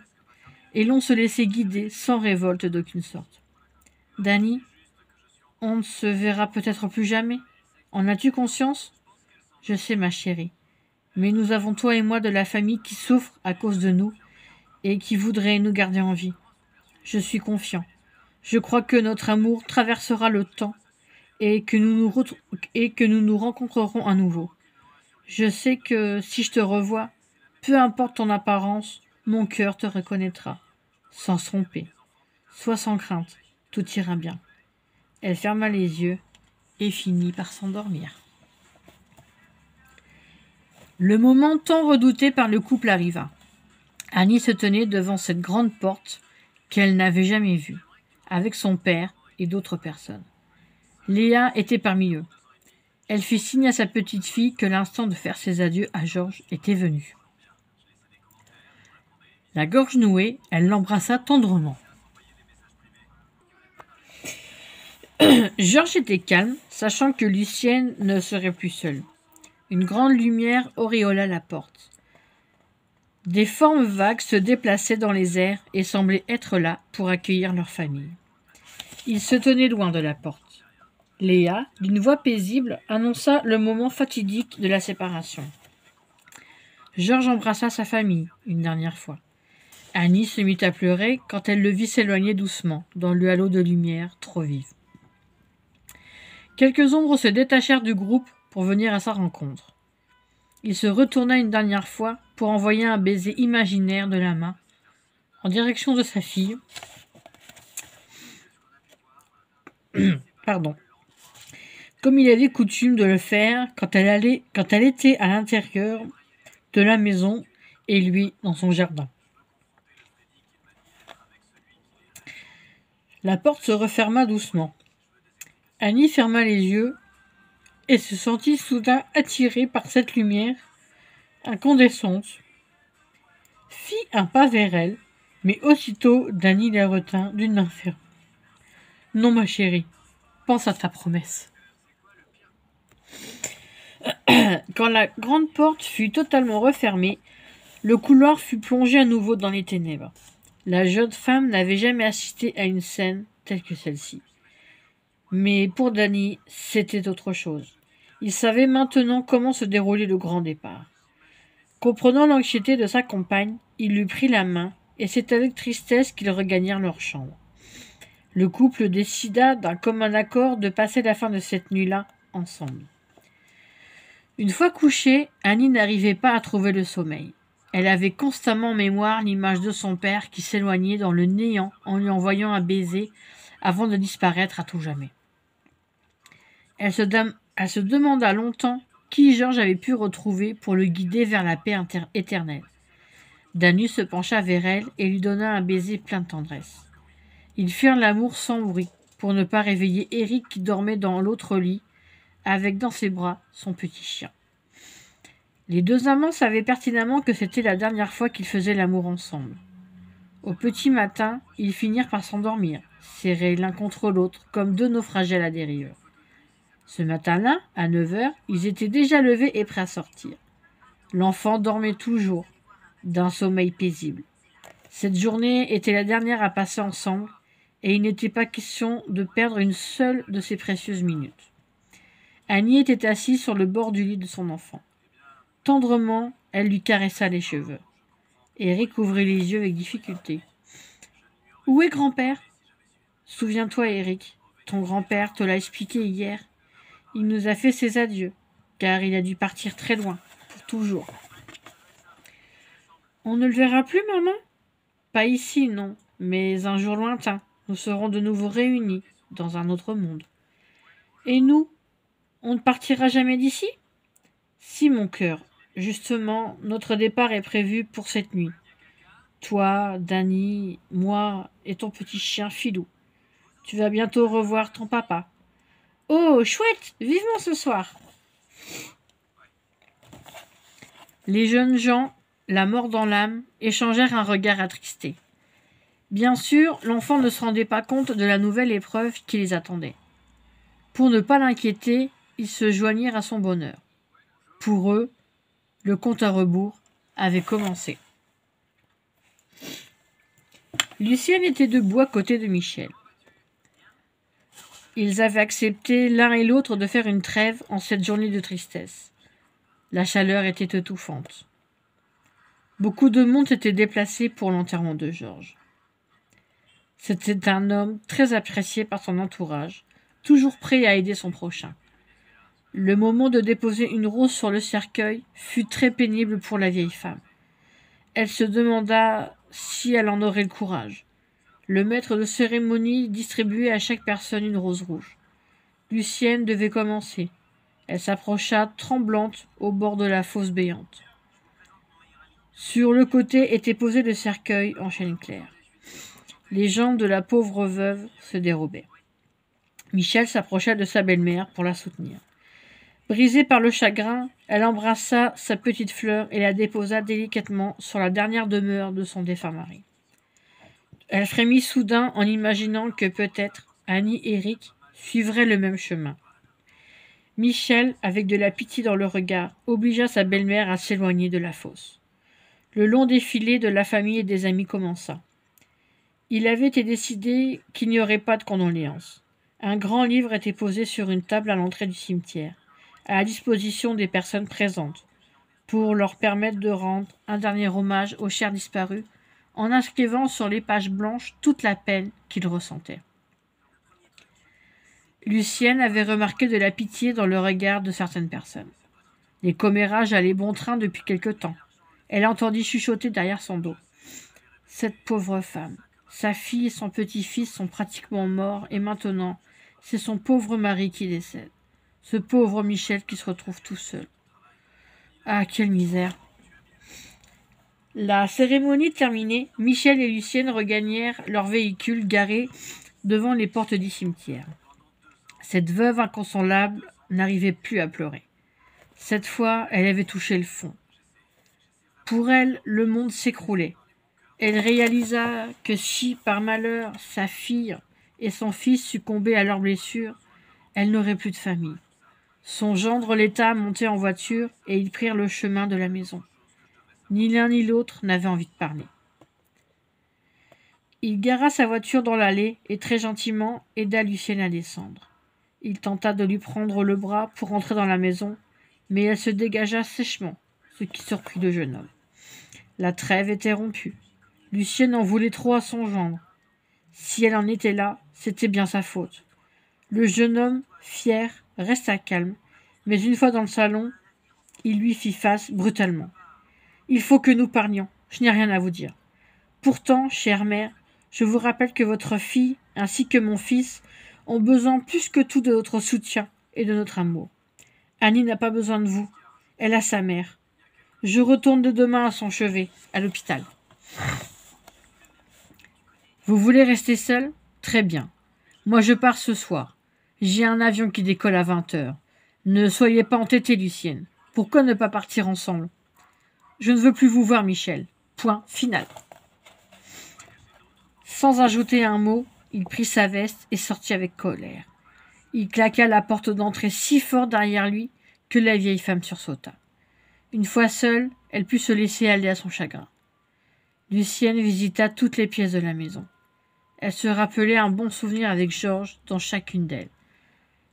et l'on se laissait guider sans révolte d'aucune sorte. « Danny, on ne se verra peut-être plus jamais. En as-tu conscience? » « Je sais, ma chérie. Mais nous avons toi et moi de la famille qui souffre à cause de nous et qui voudrait nous garder en vie. Je suis confiant. Je crois que notre amour traversera le temps et que nous nous rencontrerons à nouveau. Je sais que si je te revois, peu importe ton apparence, mon cœur te reconnaîtra, sans se tromper. Sois sans crainte, tout ira bien. » Elle ferma les yeux et finit par s'endormir. Le moment tant redouté par le couple arriva. Annie se tenait devant cette grande porte qu'elle n'avait jamais vue, avec son père et d'autres personnes. Léa était parmi eux. Elle fit signe à sa petite fille que l'instant de faire ses adieux à Georges était venu. La gorge nouée, elle l'embrassa tendrement. Georges était calme, sachant que Lucienne ne serait plus seule. Une grande lumière auréola la porte. Des formes vagues se déplaçaient dans les airs et semblaient être là pour accueillir leur famille. Ils se tenaient loin de la porte. Léa, d'une voix paisible, annonça le moment fatidique de la séparation. Georges embrassa sa famille une dernière fois. Annie se mit à pleurer quand elle le vit s'éloigner doucement dans le halo de lumière trop vive. Quelques ombres se détachèrent du groupe pour venir à sa rencontre. Il se retourna une dernière fois pour envoyer un baiser imaginaire de la main en direction de sa fille. Pardon. Comme il avait coutume de le faire quand elle était à l'intérieur de la maison et lui dans son jardin. La porte se referma doucement. Annie ferma les yeux et se sentit soudain attirée par cette lumière incandescente. Fit un pas vers elle, mais aussitôt Danny la retint d'une main ferme. « Non, ma chérie, pense à ta promesse. » Quand la grande porte fut totalement refermée, le couloir fut plongé à nouveau dans les ténèbres. La jeune femme n'avait jamais assisté à une scène telle que celle-ci. Mais pour Danny, c'était autre chose. Il savait maintenant comment se déroulait le grand départ. Comprenant l'anxiété de sa compagne, il lui prit la main, et c'est avec tristesse qu'ils regagnèrent leur chambre. Le couple décida d'un commun accord de passer la fin de cette nuit-là ensemble. Une fois couchée, Annie n'arrivait pas à trouver le sommeil. Elle avait constamment en mémoire l'image de son père qui s'éloignait dans le néant en lui envoyant un baiser avant de disparaître à tout jamais. Elle se demanda longtemps qui Georges avait pu retrouver pour le guider vers la paix éternelle. Danny se pencha vers elle et lui donna un baiser plein de tendresse. Ils firent l'amour sans bruit pour ne pas réveiller Eric qui dormait dans l'autre lit avec dans ses bras son petit chien. Les deux amants savaient pertinemment que c'était la dernière fois qu'ils faisaient l'amour ensemble. Au petit matin, ils finirent par s'endormir, serrés l'un contre l'autre comme deux naufragés à la dérive. Ce matin-là, à 9h, ils étaient déjà levés et prêts à sortir. L'enfant dormait toujours, d'un sommeil paisible. Cette journée était la dernière à passer ensemble, et il n'était pas question de perdre une seule de ces précieuses minutes. Annie était assise sur le bord du lit de son enfant. Tendrement, elle lui caressa les cheveux. Eric ouvrit les yeux avec difficulté. « Où est grand-père ?»« Souviens-toi, Eric, ton grand-père te l'a expliqué hier. Il nous a fait ses adieux, car il a dû partir très loin. pour toujours. On ne le verra plus, maman? Pas ici, non, mais un jour lointain, nous serons de nouveau réunis dans un autre monde. Et nous, on ne partira jamais d'ici? Si, mon cœur, justement, notre départ est prévu pour cette nuit. Toi, Danny, moi et ton petit chien Filou. Tu vas bientôt revoir ton papa. Oh, chouette! Vivement ce soir! Les jeunes gens, la mort dans l'âme, échangèrent un regard attristé. Bien sûr, l'enfant ne se rendait pas compte de la nouvelle épreuve qui les attendait. Pour ne pas l'inquiéter, ils se joignirent à son bonheur. Pour eux, le compte à rebours avait commencé. Lucienne était debout à côté de Michel. Ils avaient accepté l'un et l'autre de faire une trêve en cette journée de tristesse. La chaleur était étouffante. Beaucoup de monde s'était déplacé pour l'enterrement de Georges. C'était un homme très apprécié par son entourage, toujours prêt à aider son prochain. Le moment de déposer une rose sur le cercueil fut très pénible pour la vieille femme. Elle se demanda si elle en aurait le courage. Le maître de cérémonie distribuait à chaque personne une rose rouge. Lucienne devait commencer. Elle s'approcha tremblante au bord de la fosse béante. Sur le côté était posé le cercueil en chêne clair. Les jambes de la pauvre veuve se dérobaient. Michel s'approcha de sa belle-mère pour la soutenir. Brisée par le chagrin, elle embrassa sa petite fleur et la déposa délicatement sur la dernière demeure de son défunt mari. Elle frémit soudain en imaginant que peut-être Annie et Eric suivraient le même chemin. Michel, avec de la pitié dans le regard, obligea sa belle-mère à s'éloigner de la fosse. Le long défilé de la famille et des amis commença. Il avait été décidé qu'il n'y aurait pas de condoléances. Un grand livre était posé sur une table à l'entrée du cimetière, à la disposition des personnes présentes, pour leur permettre de rendre un dernier hommage aux chers disparus, en inscrivant sur les pages blanches toute la peine qu'ils ressentaient. Lucienne avait remarqué de la pitié dans le regard de certaines personnes. Les commérages allaient bon train depuis quelque temps. Elle entendit chuchoter derrière son dos. Cette pauvre femme, sa fille et son petit-fils sont pratiquement morts et maintenant, c'est son pauvre mari qui décède. Ce pauvre Michel qui se retrouve tout seul. Ah, quelle misère! La cérémonie terminée, Michel et Lucienne regagnèrent leur véhicule garé devant les portes du cimetière. Cette veuve inconsolable n'arrivait plus à pleurer. Cette fois, elle avait touché le fond. Pour elle, le monde s'écroulait. Elle réalisa que si, par malheur, sa fille et son fils succombaient à leurs blessures, elle n'aurait plus de famille. Son gendre l'état montait en voiture et ils prirent le chemin de la maison. Ni l'un ni l'autre n'avait envie de parler. Il gara sa voiture dans l'allée et très gentiment aida Lucienne à descendre. Il tenta de lui prendre le bras pour entrer dans la maison, mais elle se dégagea sèchement, ce qui surprit le jeune homme. La trêve était rompue. Lucienne en voulait trop à son gendre. Si elle en était là, c'était bien sa faute. Le jeune homme, fier, resta calme, mais une fois dans le salon, il lui fit face brutalement. « Il faut que nous parlions, je n'ai rien à vous dire. Pourtant, chère mère, je vous rappelle que votre fille, ainsi que mon fils, ont besoin plus que tout de notre soutien et de notre amour. Annie n'a pas besoin de vous, elle a sa mère. Je retourne de demain à son chevet, à l'hôpital. Vous voulez rester seul? Très bien. Moi je pars ce soir. J'ai un avion qui décolle à 20h. Ne soyez pas entêtée, Lucienne. Pourquoi ne pas partir ensemble? Je ne veux plus vous voir, Michel. Point final. Sans ajouter un mot, il prit sa veste et sortit avec colère. Il claqua la porte d'entrée si fort derrière lui que la vieille femme sursauta. Une fois seule, elle put se laisser aller à son chagrin. Lucienne visita toutes les pièces de la maison. Elle se rappelait un bon souvenir avec Georges dans chacune d'elles.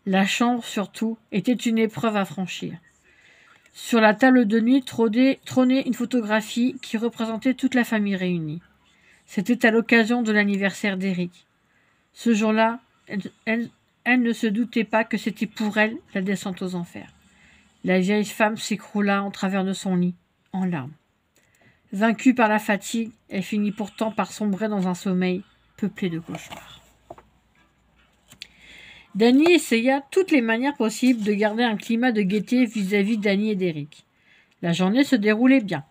La chambre, surtout, était une épreuve à franchir. Sur la table de nuit trônait une photographie qui représentait toute la famille réunie. C'était à l'occasion de l'anniversaire d'Éric. Ce jour-là, elle ne se doutait pas que c'était pour elle la descente aux enfers. La vieille femme s'écroula en travers de son lit, en larmes. Vaincue par la fatigue, elle finit pourtant par sombrer dans un sommeil peuplé de cauchemars. Danny essaya toutes les manières possibles de garder un climat de gaieté vis-à-vis d'Annie et d'Eric. La journée se déroulait bien.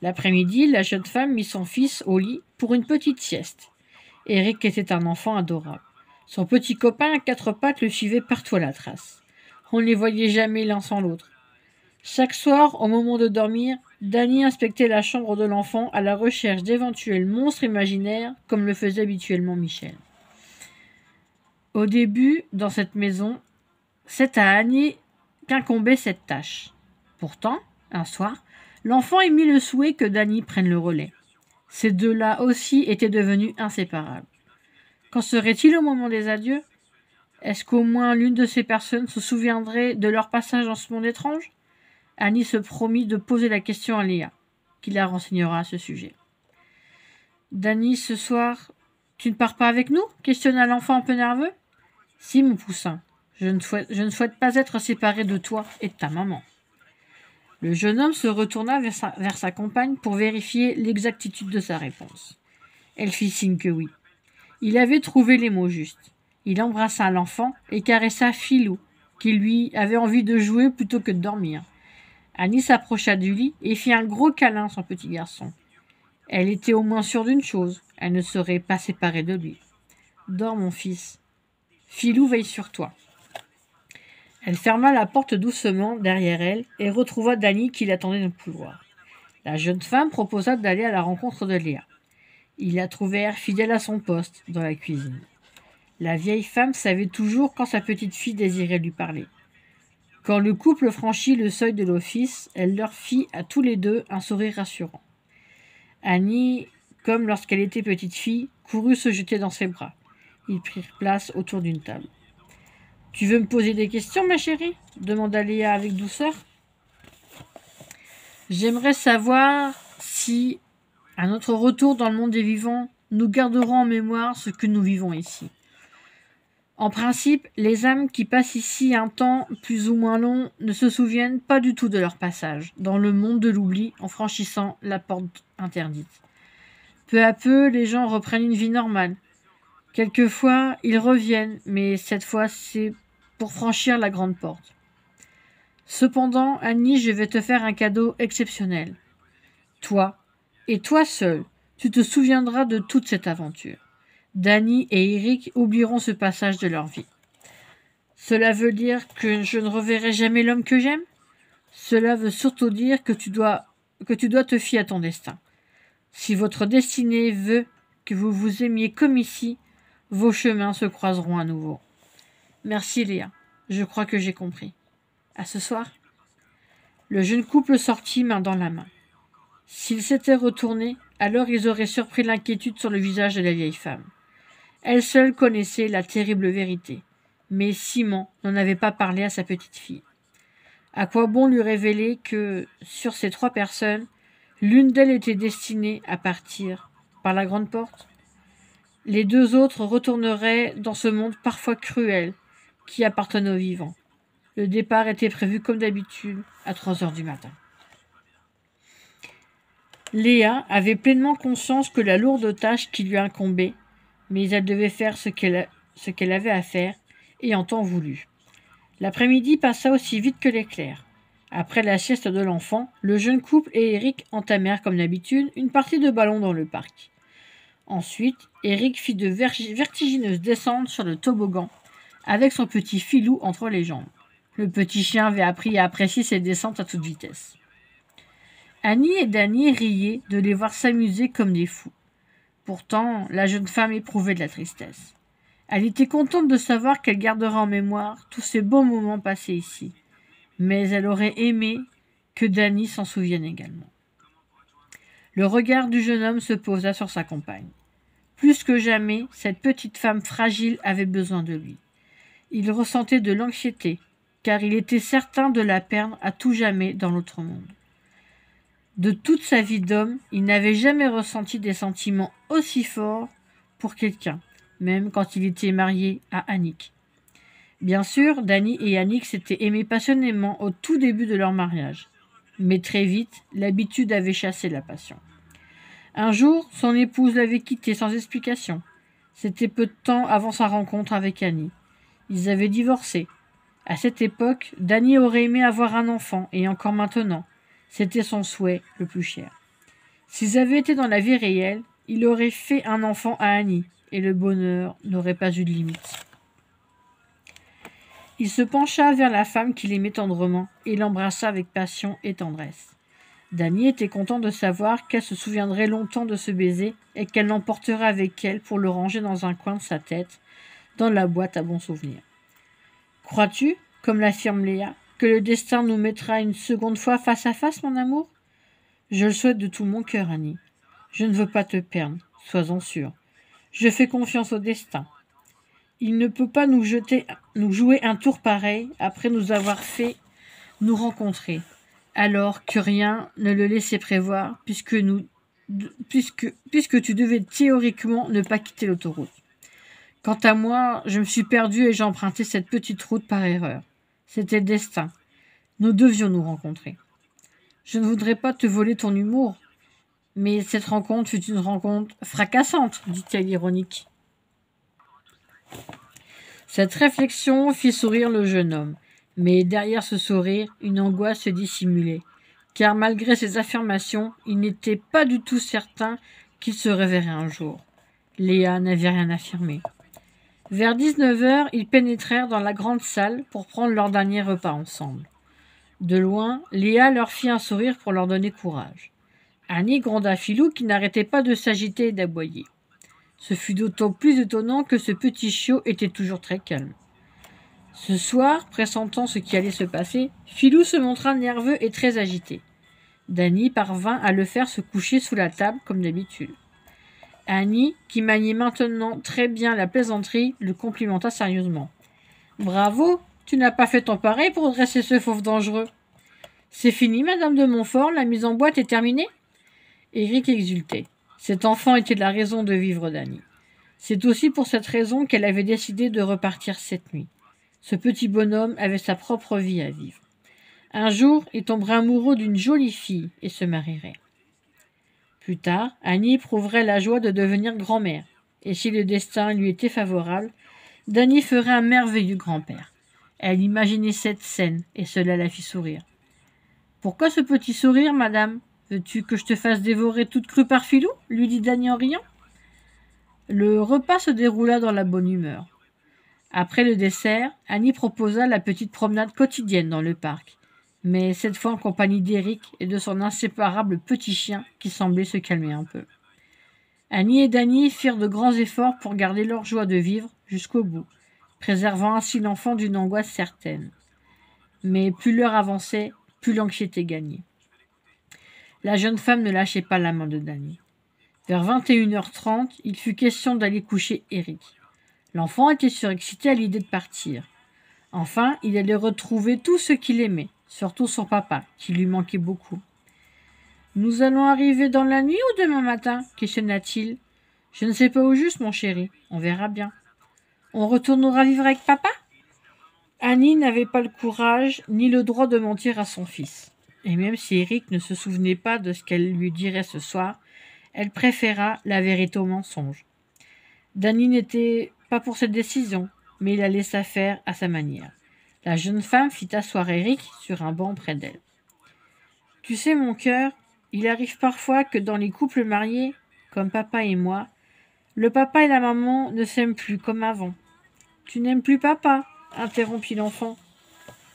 L'après-midi, la jeune femme mit son fils au lit pour une petite sieste. Eric était un enfant adorable. Son petit copain à quatre pattes le suivait partout à la trace. On ne les voyait jamais l'un sans l'autre. Chaque soir, au moment de dormir, Danny inspectait la chambre de l'enfant à la recherche d'éventuels monstres imaginaires, comme le faisait habituellement Michel. Au début, dans cette maison, c'est à Annie qu'incombait cette tâche. Pourtant, un soir, l'enfant émit le souhait que Danny prenne le relais. Ces deux-là aussi étaient devenus inséparables. Qu'en serait-il au moment des adieux? Est-ce qu'au moins l'une de ces personnes se souviendrait de leur passage dans ce monde étrange? Annie se promit de poser la question à Léa, qui la renseignera à ce sujet. « Danny, ce soir, tu ne pars pas avec nous ?» questionna l'enfant un peu nerveux. « Si, mon poussin, je ne souhaite pas être séparé de toi et de ta maman. » Le jeune homme se retourna vers sa compagne pour vérifier l'exactitude de sa réponse. Elle fit signe que oui. Il avait trouvé les mots justes. Il embrassa l'enfant et caressa Philou, qui lui avait envie de jouer plutôt que de dormir. Annie s'approcha du lit et fit un gros câlin à son petit garçon. Elle était au moins sûre d'une chose, elle ne serait pas séparée de lui. « Dors, mon fils. Philou veille sur toi. » Elle ferma la porte doucement derrière elle et retrouva Danny qui l'attendait dans le couloir. La jeune femme proposa d'aller à la rencontre de Léa. Ils la trouvèrent fidèle à son poste, dans la cuisine. La vieille femme savait toujours quand sa petite fille désirait lui parler. Quand le couple franchit le seuil de l'office, elle leur fit à tous les deux un sourire rassurant. Annie, comme lorsqu'elle était petite fille, courut se jeter dans ses bras. Ils prirent place autour d'une table. « Tu veux me poser des questions, ma chérie ?» demanda Léa avec douceur. « J'aimerais savoir si, à notre retour dans le monde des vivants, nous garderons en mémoire ce que nous vivons ici. En principe, les âmes qui passent ici un temps plus ou moins long ne se souviennent pas du tout de leur passage dans le monde de l'oubli en franchissant la porte interdite. Peu à peu, les gens reprennent une vie normale. Quelquefois, ils reviennent, mais cette fois, c'est pour franchir la grande porte. Cependant, Annie, je vais te faire un cadeau exceptionnel. Toi, et toi seul, tu te souviendras de toute cette aventure. Danny et Eric oublieront ce passage de leur vie. Cela veut dire que je ne reverrai jamais l'homme que j'aime? Cela veut surtout dire que tu dois te fier à ton destin. Si votre destinée veut que vous vous aimiez comme ici, vos chemins se croiseront à nouveau. Merci Léa, je crois que j'ai compris. À ce soir. Le jeune couple sortit main dans la main. S'ils s'étaient retournés, alors ils auraient surpris l'inquiétude sur le visage de la vieille femme. Elle seule connaissait la terrible vérité, mais Simon n'en avait pas parlé à sa petite fille. À quoi bon lui révéler que, sur ces trois personnes, l'une d'elles était destinée à partir par la grande porte? Les deux autres retourneraient dans ce monde parfois cruel qui appartenait aux vivants. Le départ était prévu comme d'habitude à 3 heures du matin. Léa avait pleinement conscience que la lourde tâche qui lui incombait, mais elle devait faire ce qu'elle avait à faire, et en temps voulu. L'après-midi passa aussi vite que l'éclair. Après la sieste de l'enfant, le jeune couple et Eric entamèrent comme d'habitude une partie de ballon dans le parc. Ensuite, Eric fit de vertigineuses descentes sur le toboggan, avec son petit Filou entre les jambes. Le petit chien avait appris à apprécier ces descentes à toute vitesse. Annie et Danny riaient de les voir s'amuser comme des fous. Pourtant, la jeune femme éprouvait de la tristesse. Elle était contente de savoir qu'elle garderait en mémoire tous ces beaux moments passés ici. Mais elle aurait aimé que Danny s'en souvienne également. Le regard du jeune homme se posa sur sa compagne. Plus que jamais, cette petite femme fragile avait besoin de lui. Il ressentait de l'anxiété, car il était certain de la perdre à tout jamais dans l'autre monde. De toute sa vie d'homme, il n'avait jamais ressenti des sentiments aussi forts pour quelqu'un, même quand il était marié à Annick. Bien sûr, Danny et Yannick s'étaient aimés passionnément au tout début de leur mariage. Mais très vite, l'habitude avait chassé la passion. Un jour, son épouse l'avait quitté sans explication. C'était peu de temps avant sa rencontre avec Annie. Ils avaient divorcé. À cette époque, Danny aurait aimé avoir un enfant, et encore maintenant. C'était son souhait le plus cher. S'ils avaient été dans la vie réelle, il aurait fait un enfant à Annie, et le bonheur n'aurait pas eu de limite. Il se pencha vers la femme qu'il aimait tendrement, et l'embrassa avec passion et tendresse. Danny était content de savoir qu'elle se souviendrait longtemps de ce baiser, et qu'elle l'emporterait avec elle pour le ranger dans un coin de sa tête, dans la boîte à bons souvenirs. Crois-tu, comme l'affirme Léa, que le destin nous mettra une seconde fois face à face, mon amour? Je le souhaite de tout mon cœur, Annie. Je ne veux pas te perdre, sois-en sûre. Je fais confiance au destin. Il ne peut pas nous jouer un tour pareil après nous avoir fait nous rencontrer, alors que rien ne le laissait prévoir, puisque tu devais théoriquement ne pas quitter l'autoroute. Quant à moi, je me suis perdue et j'ai emprunté cette petite route par erreur. C'était le destin. Nous devions nous rencontrer. Je ne voudrais pas te voler ton humour, mais cette rencontre fut une rencontre fracassante, dit-elle ironique. Cette réflexion fit sourire le jeune homme, mais derrière ce sourire, une angoisse se dissimulait, car malgré ses affirmations, il n'était pas du tout certain qu'il se reverrait un jour. Léa n'avait rien affirmé. Vers 19h, ils pénétrèrent dans la grande salle pour prendre leur dernier repas ensemble. De loin, Léa leur fit un sourire pour leur donner courage. Annie gronda Filou qui n'arrêtait pas de s'agiter et d'aboyer. Ce fut d'autant plus étonnant que ce petit chiot était toujours très calme. Ce soir, pressentant ce qui allait se passer, Filou se montra nerveux et très agité. Danny parvint à le faire se coucher sous la table comme d'habitude. Annie, qui maniait maintenant très bien la plaisanterie, le complimenta sérieusement. « Bravo, tu n'as pas fait ton pareil pour dresser ce fauve dangereux. »« C'est fini, Madame de Montfort, la mise en boîte est terminée ?» Éric exultait. Cet enfant était la raison de vivre d'Annie. C'est aussi pour cette raison qu'elle avait décidé de repartir cette nuit. Ce petit bonhomme avait sa propre vie à vivre. Un jour, il tomberait amoureux d'une jolie fille et se marierait. Plus tard, Annie éprouverait la joie de devenir grand-mère, et si le destin lui était favorable, Danny ferait un merveilleux grand-père. Elle imaginait cette scène, et cela la fit sourire. « Pourquoi ce petit sourire, madame ? Veux-tu que je te fasse dévorer toute crue par Filou ?» lui dit Danny en riant. Le repas se déroula dans la bonne humeur. Après le dessert, Annie proposa la petite promenade quotidienne dans le parc, mais cette fois en compagnie d'Éric et de son inséparable petit chien qui semblait se calmer un peu. Annie et Danny firent de grands efforts pour garder leur joie de vivre jusqu'au bout, préservant ainsi l'enfant d'une angoisse certaine. Mais plus l'heure avançait, plus l'anxiété gagnait. La jeune femme ne lâchait pas la main de Danny. Vers 21h30, il fut question d'aller coucher Éric. L'enfant était surexcité à l'idée de partir. Enfin, il allait retrouver tout ce qu'il aimait, surtout son papa, qui lui manquait beaucoup. « Nous allons arriver dans la nuit ou demain matin ?» questionna-t-il. « Je ne sais pas au juste, mon chéri. On verra bien. »« On retournera vivre avec papa ?» Annie n'avait pas le courage ni le droit de mentir à son fils. Et même si Éric ne se souvenait pas de ce qu'elle lui dirait ce soir, elle préféra la vérité au mensonge. Danny n'était pas pour cette décision, mais il la laissa faire à sa manière. La jeune femme fit asseoir Éric sur un banc près d'elle. « Tu sais, mon cœur, il arrive parfois que dans les couples mariés, comme papa et moi, le papa et la maman ne s'aiment plus comme avant. »« Tu n'aimes plus papa ?» interrompit l'enfant.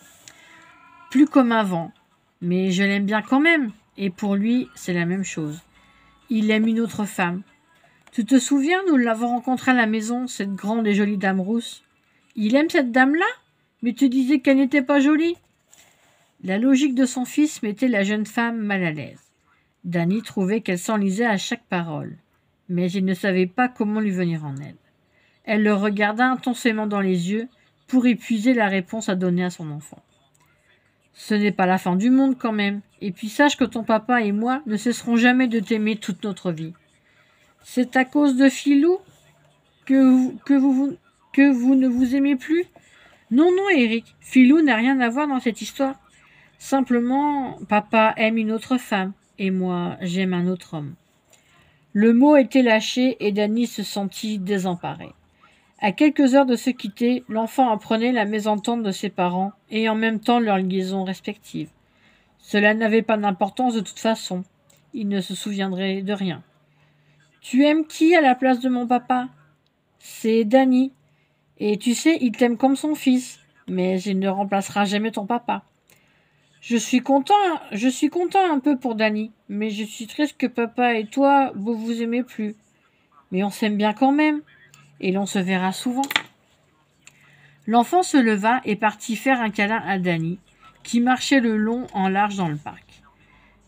« Plus comme avant, mais je l'aime bien quand même, et pour lui, c'est la même chose. Il aime une autre femme. Tu te souviens, nous l'avons rencontrée à la maison, cette grande et jolie dame rousse. Il aime cette dame-là? Mais tu disais qu'elle n'était pas jolie. » La logique de son fils mettait la jeune femme mal à l'aise. Danny trouvait qu'elle s'enlisait à chaque parole, mais il ne savait pas comment lui venir en aide. Elle le regarda intensément dans les yeux pour épuiser la réponse à donner à son enfant. « Ce n'est pas la fin du monde quand même, et puis sache que ton papa et moi ne cesserons jamais de t'aimer toute notre vie. C'est à cause de Filou que vous ne vous aimez plus ? Non, non, Eric, Philou n'a rien à voir dans cette histoire. Simplement, papa aime une autre femme, et moi, j'aime un autre homme. Le mot était lâché et Danny se sentit désemparé. À quelques heures de se quitter, l'enfant apprenait la mésentente de ses parents et en même temps leur liaison respective. Cela n'avait pas d'importance de toute façon. Il ne se souviendrait de rien. Tu aimes qui à la place de mon papa? C'est Danny. Et tu sais, il t'aime comme son fils, mais il ne remplacera jamais ton papa. Je suis content un peu pour Danny, mais je suis triste que papa et toi, vous vous aimez plus. Mais on s'aime bien quand même, et l'on se verra souvent. L'enfant se leva et partit faire un câlin à Danny, qui marchait le long en large dans le parc.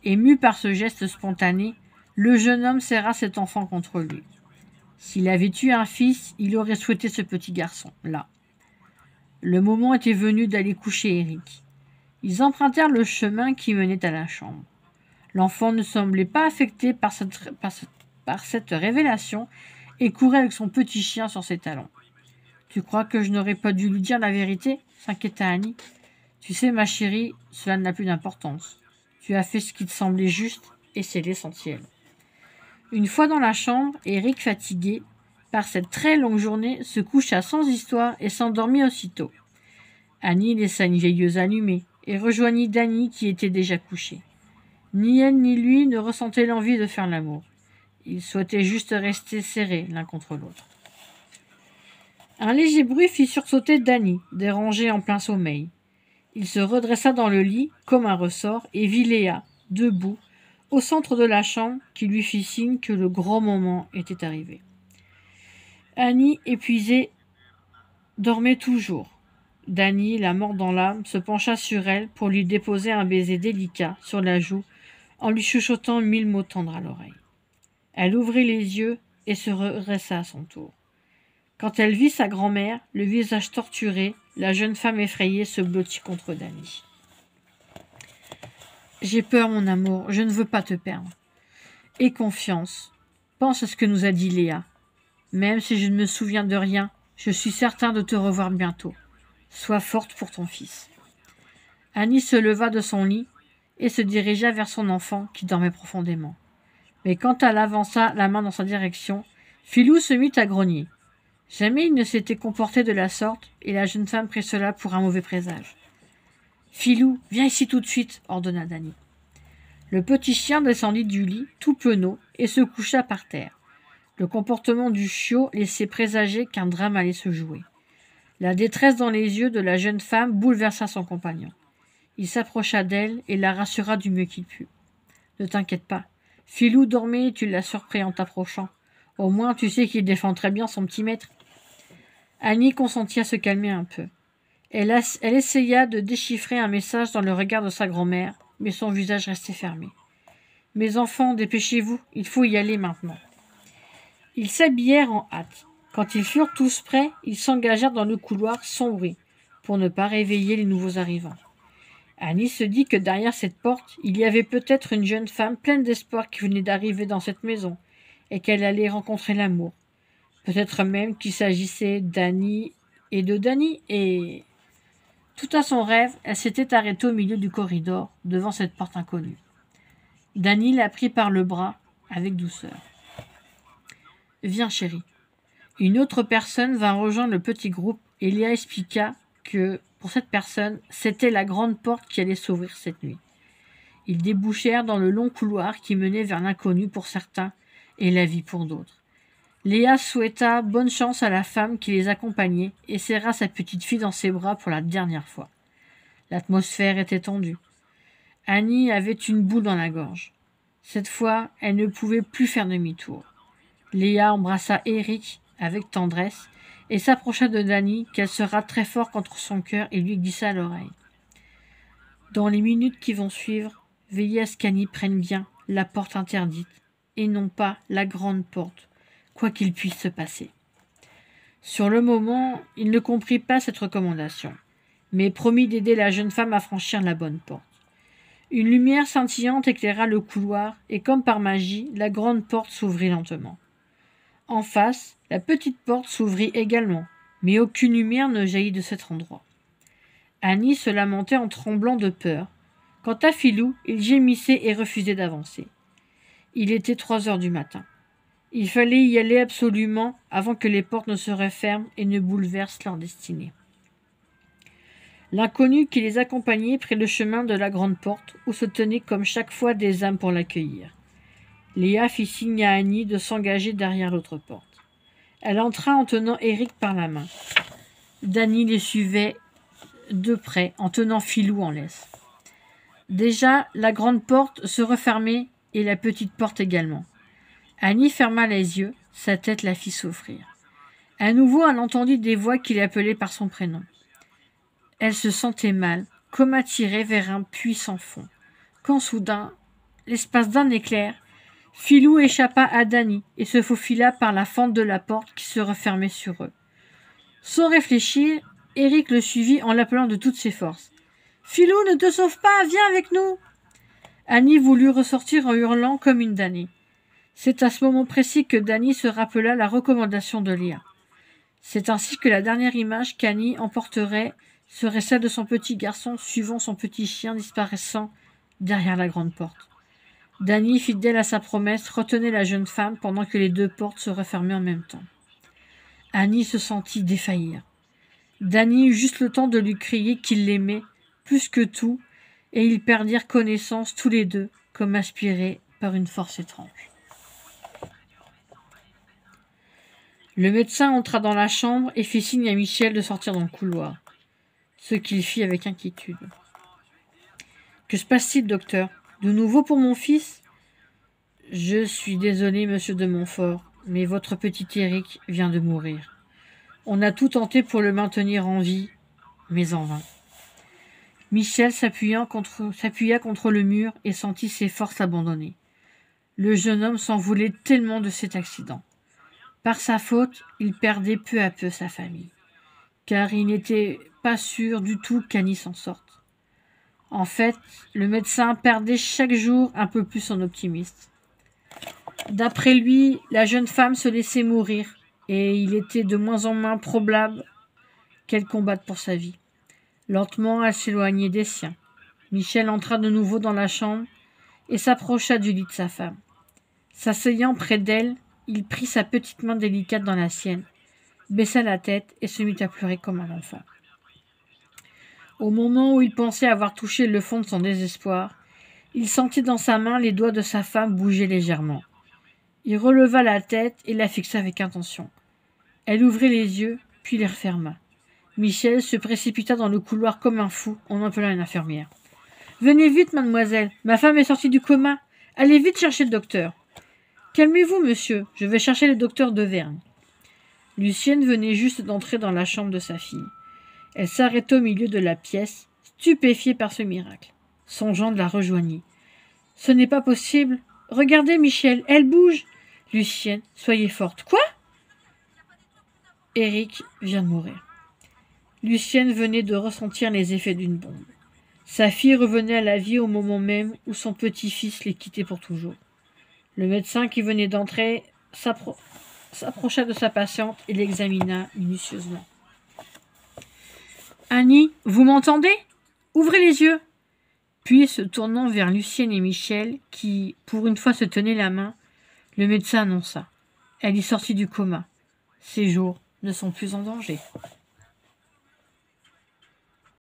Ému par ce geste spontané, le jeune homme serra cet enfant contre lui. S'il avait eu un fils, il aurait souhaité ce petit garçon-là. Le moment était venu d'aller coucher Eric. Ils empruntèrent le chemin qui menait à la chambre. L'enfant ne semblait pas affecté par cette révélation et courait avec son petit chien sur ses talons. « Tu crois que je n'aurais pas dû lui dire la vérité ?» s'inquiéta Annie. « Tu sais, ma chérie, cela n'a plus d'importance. Tu as fait ce qui te semblait juste et c'est l'essentiel. » Une fois dans la chambre, Eric, fatigué par cette très longue journée, se coucha sans histoire et s'endormit aussitôt. Annie laissa une veilleuse allumée et rejoignit Danny qui était déjà couché. Ni elle ni lui ne ressentaient l'envie de faire l'amour. Ils souhaitaient juste rester serrés l'un contre l'autre. Un léger bruit fit sursauter Danny, dérangé en plein sommeil. Il se redressa dans le lit, comme un ressort, et vit Léa, debout, au centre de la chambre, qui lui fit signe que le grand moment était arrivé. Annie, épuisée, dormait toujours. Danny, la mort dans l'âme, se pencha sur elle pour lui déposer un baiser délicat sur la joue en lui chuchotant 1000 mots tendres à l'oreille. Elle ouvrit les yeux et se redressa à son tour. Quand elle vit sa grand-mère, le visage torturé, la jeune femme effrayée se blottit contre Danny. « J'ai peur, mon amour, je ne veux pas te perdre. Aie confiance. Pense à ce que nous a dit Léa. Même si je ne me souviens de rien, je suis certain de te revoir bientôt. Sois forte pour ton fils. » Annie se leva de son lit et se dirigea vers son enfant qui dormait profondément. Mais quand elle avança la main dans sa direction, Philou se mit à grogner. Jamais il ne s'était comporté de la sorte, et la jeune femme prit cela pour un mauvais présage. « Philou, viens ici tout de suite, ordonna Danny. Le petit chien descendit du lit, tout penaud, et se coucha par terre. Le comportement du chiot laissait présager qu'un drame allait se jouer. La détresse dans les yeux de la jeune femme bouleversa son compagnon. Il s'approcha d'elle et la rassura du mieux qu'il put. « Ne t'inquiète pas. Philou dormait et tu l'as surpris en t'approchant. Au moins, tu sais qu'il défend très bien son petit maître. » Annie consentit à se calmer un peu. Elle essaya de déchiffrer un message dans le regard de sa grand-mère, mais son visage restait fermé. « Mes enfants, dépêchez-vous, il faut y aller maintenant. » Ils s'habillèrent en hâte. Quand ils furent tous prêts, ils s'engagèrent dans le couloir sans bruit, pour ne pas réveiller les nouveaux arrivants. Annie se dit que derrière cette porte, il y avait peut-être une jeune femme pleine d'espoir qui venait d'arriver dans cette maison, et qu'elle allait rencontrer l'amour. Peut-être même qu'il s'agissait d'Annie et de Danny, et... Tout à son rêve, elle s'était arrêtée au milieu du corridor, devant cette porte inconnue. Danny la prit par le bras, avec douceur. « Viens, chérie. » Une autre personne vint rejoindre le petit groupe, et Léa expliqua que, pour cette personne, c'était la grande porte qui allait s'ouvrir cette nuit. Ils débouchèrent dans le long couloir qui menait vers l'inconnu pour certains, et la vie pour d'autres. Léa souhaita bonne chance à la femme qui les accompagnait et serra sa petite fille dans ses bras pour la dernière fois. L'atmosphère était tendue. Annie avait une boule dans la gorge. Cette fois, elle ne pouvait plus faire demi-tour. Léa embrassa Eric avec tendresse et s'approcha de Danny qu'elle serra très fort contre son cœur et lui glissa à l'oreille. « Dans les minutes qui vont suivre, veillez à ce qu'Annie prenne bien la porte interdite et non pas la grande porte, quoi qu'il puisse se passer. » Sur le moment, il ne comprit pas cette recommandation, mais promit d'aider la jeune femme à franchir la bonne porte. Une lumière scintillante éclaira le couloir, et comme par magie, la grande porte s'ouvrit lentement. En face, la petite porte s'ouvrit également, mais aucune lumière ne jaillit de cet endroit. Annie se lamentait en tremblant de peur. Quant à Philou, il gémissait et refusait d'avancer. Il était 3 heures du matin. Il fallait y aller absolument avant que les portes ne se referment et ne bouleversent leur destinée. L'inconnu qui les accompagnait prit le chemin de la grande porte, où se tenaient comme chaque fois des âmes pour l'accueillir. Léa fit signe à Annie de s'engager derrière l'autre porte. Elle entra en tenant Éric par la main. Danny les suivait de près, en tenant Philou en laisse. Déjà, la grande porte se refermait et la petite porte également. Annie ferma les yeux, sa tête la fit s'offrir. À nouveau, elle entendit des voix qui l'appelaient par son prénom. Elle se sentait mal, comme attirée vers un puits sans fond. Quand soudain, l'espace d'un éclair, Philou échappa à Danny et se faufila par la fente de la porte qui se refermait sur eux. Sans réfléchir, Éric le suivit en l'appelant de toutes ses forces. « Philou, ne te sauve pas, viens avec nous !» Annie voulut ressortir en hurlant comme une damnée. C'est à ce moment précis que Danny se rappela la recommandation de Léa. C'est ainsi que la dernière image qu'Annie emporterait serait celle de son petit garçon suivant son petit chien disparaissant derrière la grande porte. Danny, fidèle à sa promesse, retenait la jeune femme pendant que les 2 portes se refermaient en même temps. Annie se sentit défaillir. Danny eut juste le temps de lui crier qu'il l'aimait plus que tout, et ils perdirent connaissance tous les 2, comme aspirés par une force étrange. Le médecin entra dans la chambre et fit signe à Michel de sortir dans le couloir, ce qu'il fit avec inquiétude. « Que se passe-t-il, docteur ? De nouveau pour mon fils ? » « Je suis désolé, monsieur de Montfort, mais votre petit Éric vient de mourir. On a tout tenté pour le maintenir en vie, mais en vain. » Michel s'appuya contre le mur et sentit ses forces abandonner. Le jeune homme s'en voulait tellement de cet accident. Par sa faute, il perdait peu à peu sa famille, car il n'était pas sûr du tout qu'Annie s'en sorte. En fait, le médecin perdait chaque jour un peu plus son optimisme. D'après lui, la jeune femme se laissait mourir, et il était de moins en moins probable qu'elle combatte pour sa vie. Lentement, elle s'éloignait des siens. Michel entra de nouveau dans la chambre et s'approcha du lit de sa femme. S'asseyant près d'elle, il prit sa petite main délicate dans la sienne, baissa la tête et se mit à pleurer comme un enfant. Au moment où il pensait avoir touché le fond de son désespoir, il sentit dans sa main les doigts de sa femme bouger légèrement. Il releva la tête et la fixa avec intention. Elle ouvrit les yeux, puis les referma. Michel se précipita dans le couloir comme un fou en appelant une infirmière. « Venez vite, mademoiselle, ma femme est sortie du coma. Allez vite chercher le docteur. »« Calmez-vous, monsieur, je vais chercher le docteur d'Auvergne. » Lucienne venait juste d'entrer dans la chambre de sa fille. Elle s'arrêta au milieu de la pièce, stupéfiée par ce miracle. Son gendre la rejoignit. « Ce n'est pas possible. Regardez, Michel, elle bouge. »« Lucienne, soyez forte. »« Quoi ?» ?»« Éric vient de mourir. » Lucienne venait de ressentir les effets d'une bombe. Sa fille revenait à la vie au moment même où son petit-fils les quittait pour toujours. Le médecin qui venait d'entrer s'approcha de sa patiente et l'examina minutieusement. « Annie, vous m'entendez ? Ouvrez les yeux !» Puis, se tournant vers Lucienne et Michel, qui, pour une fois, se tenaient la main, le médecin annonça. Elle est sortie du coma. Ses jours ne sont plus en danger.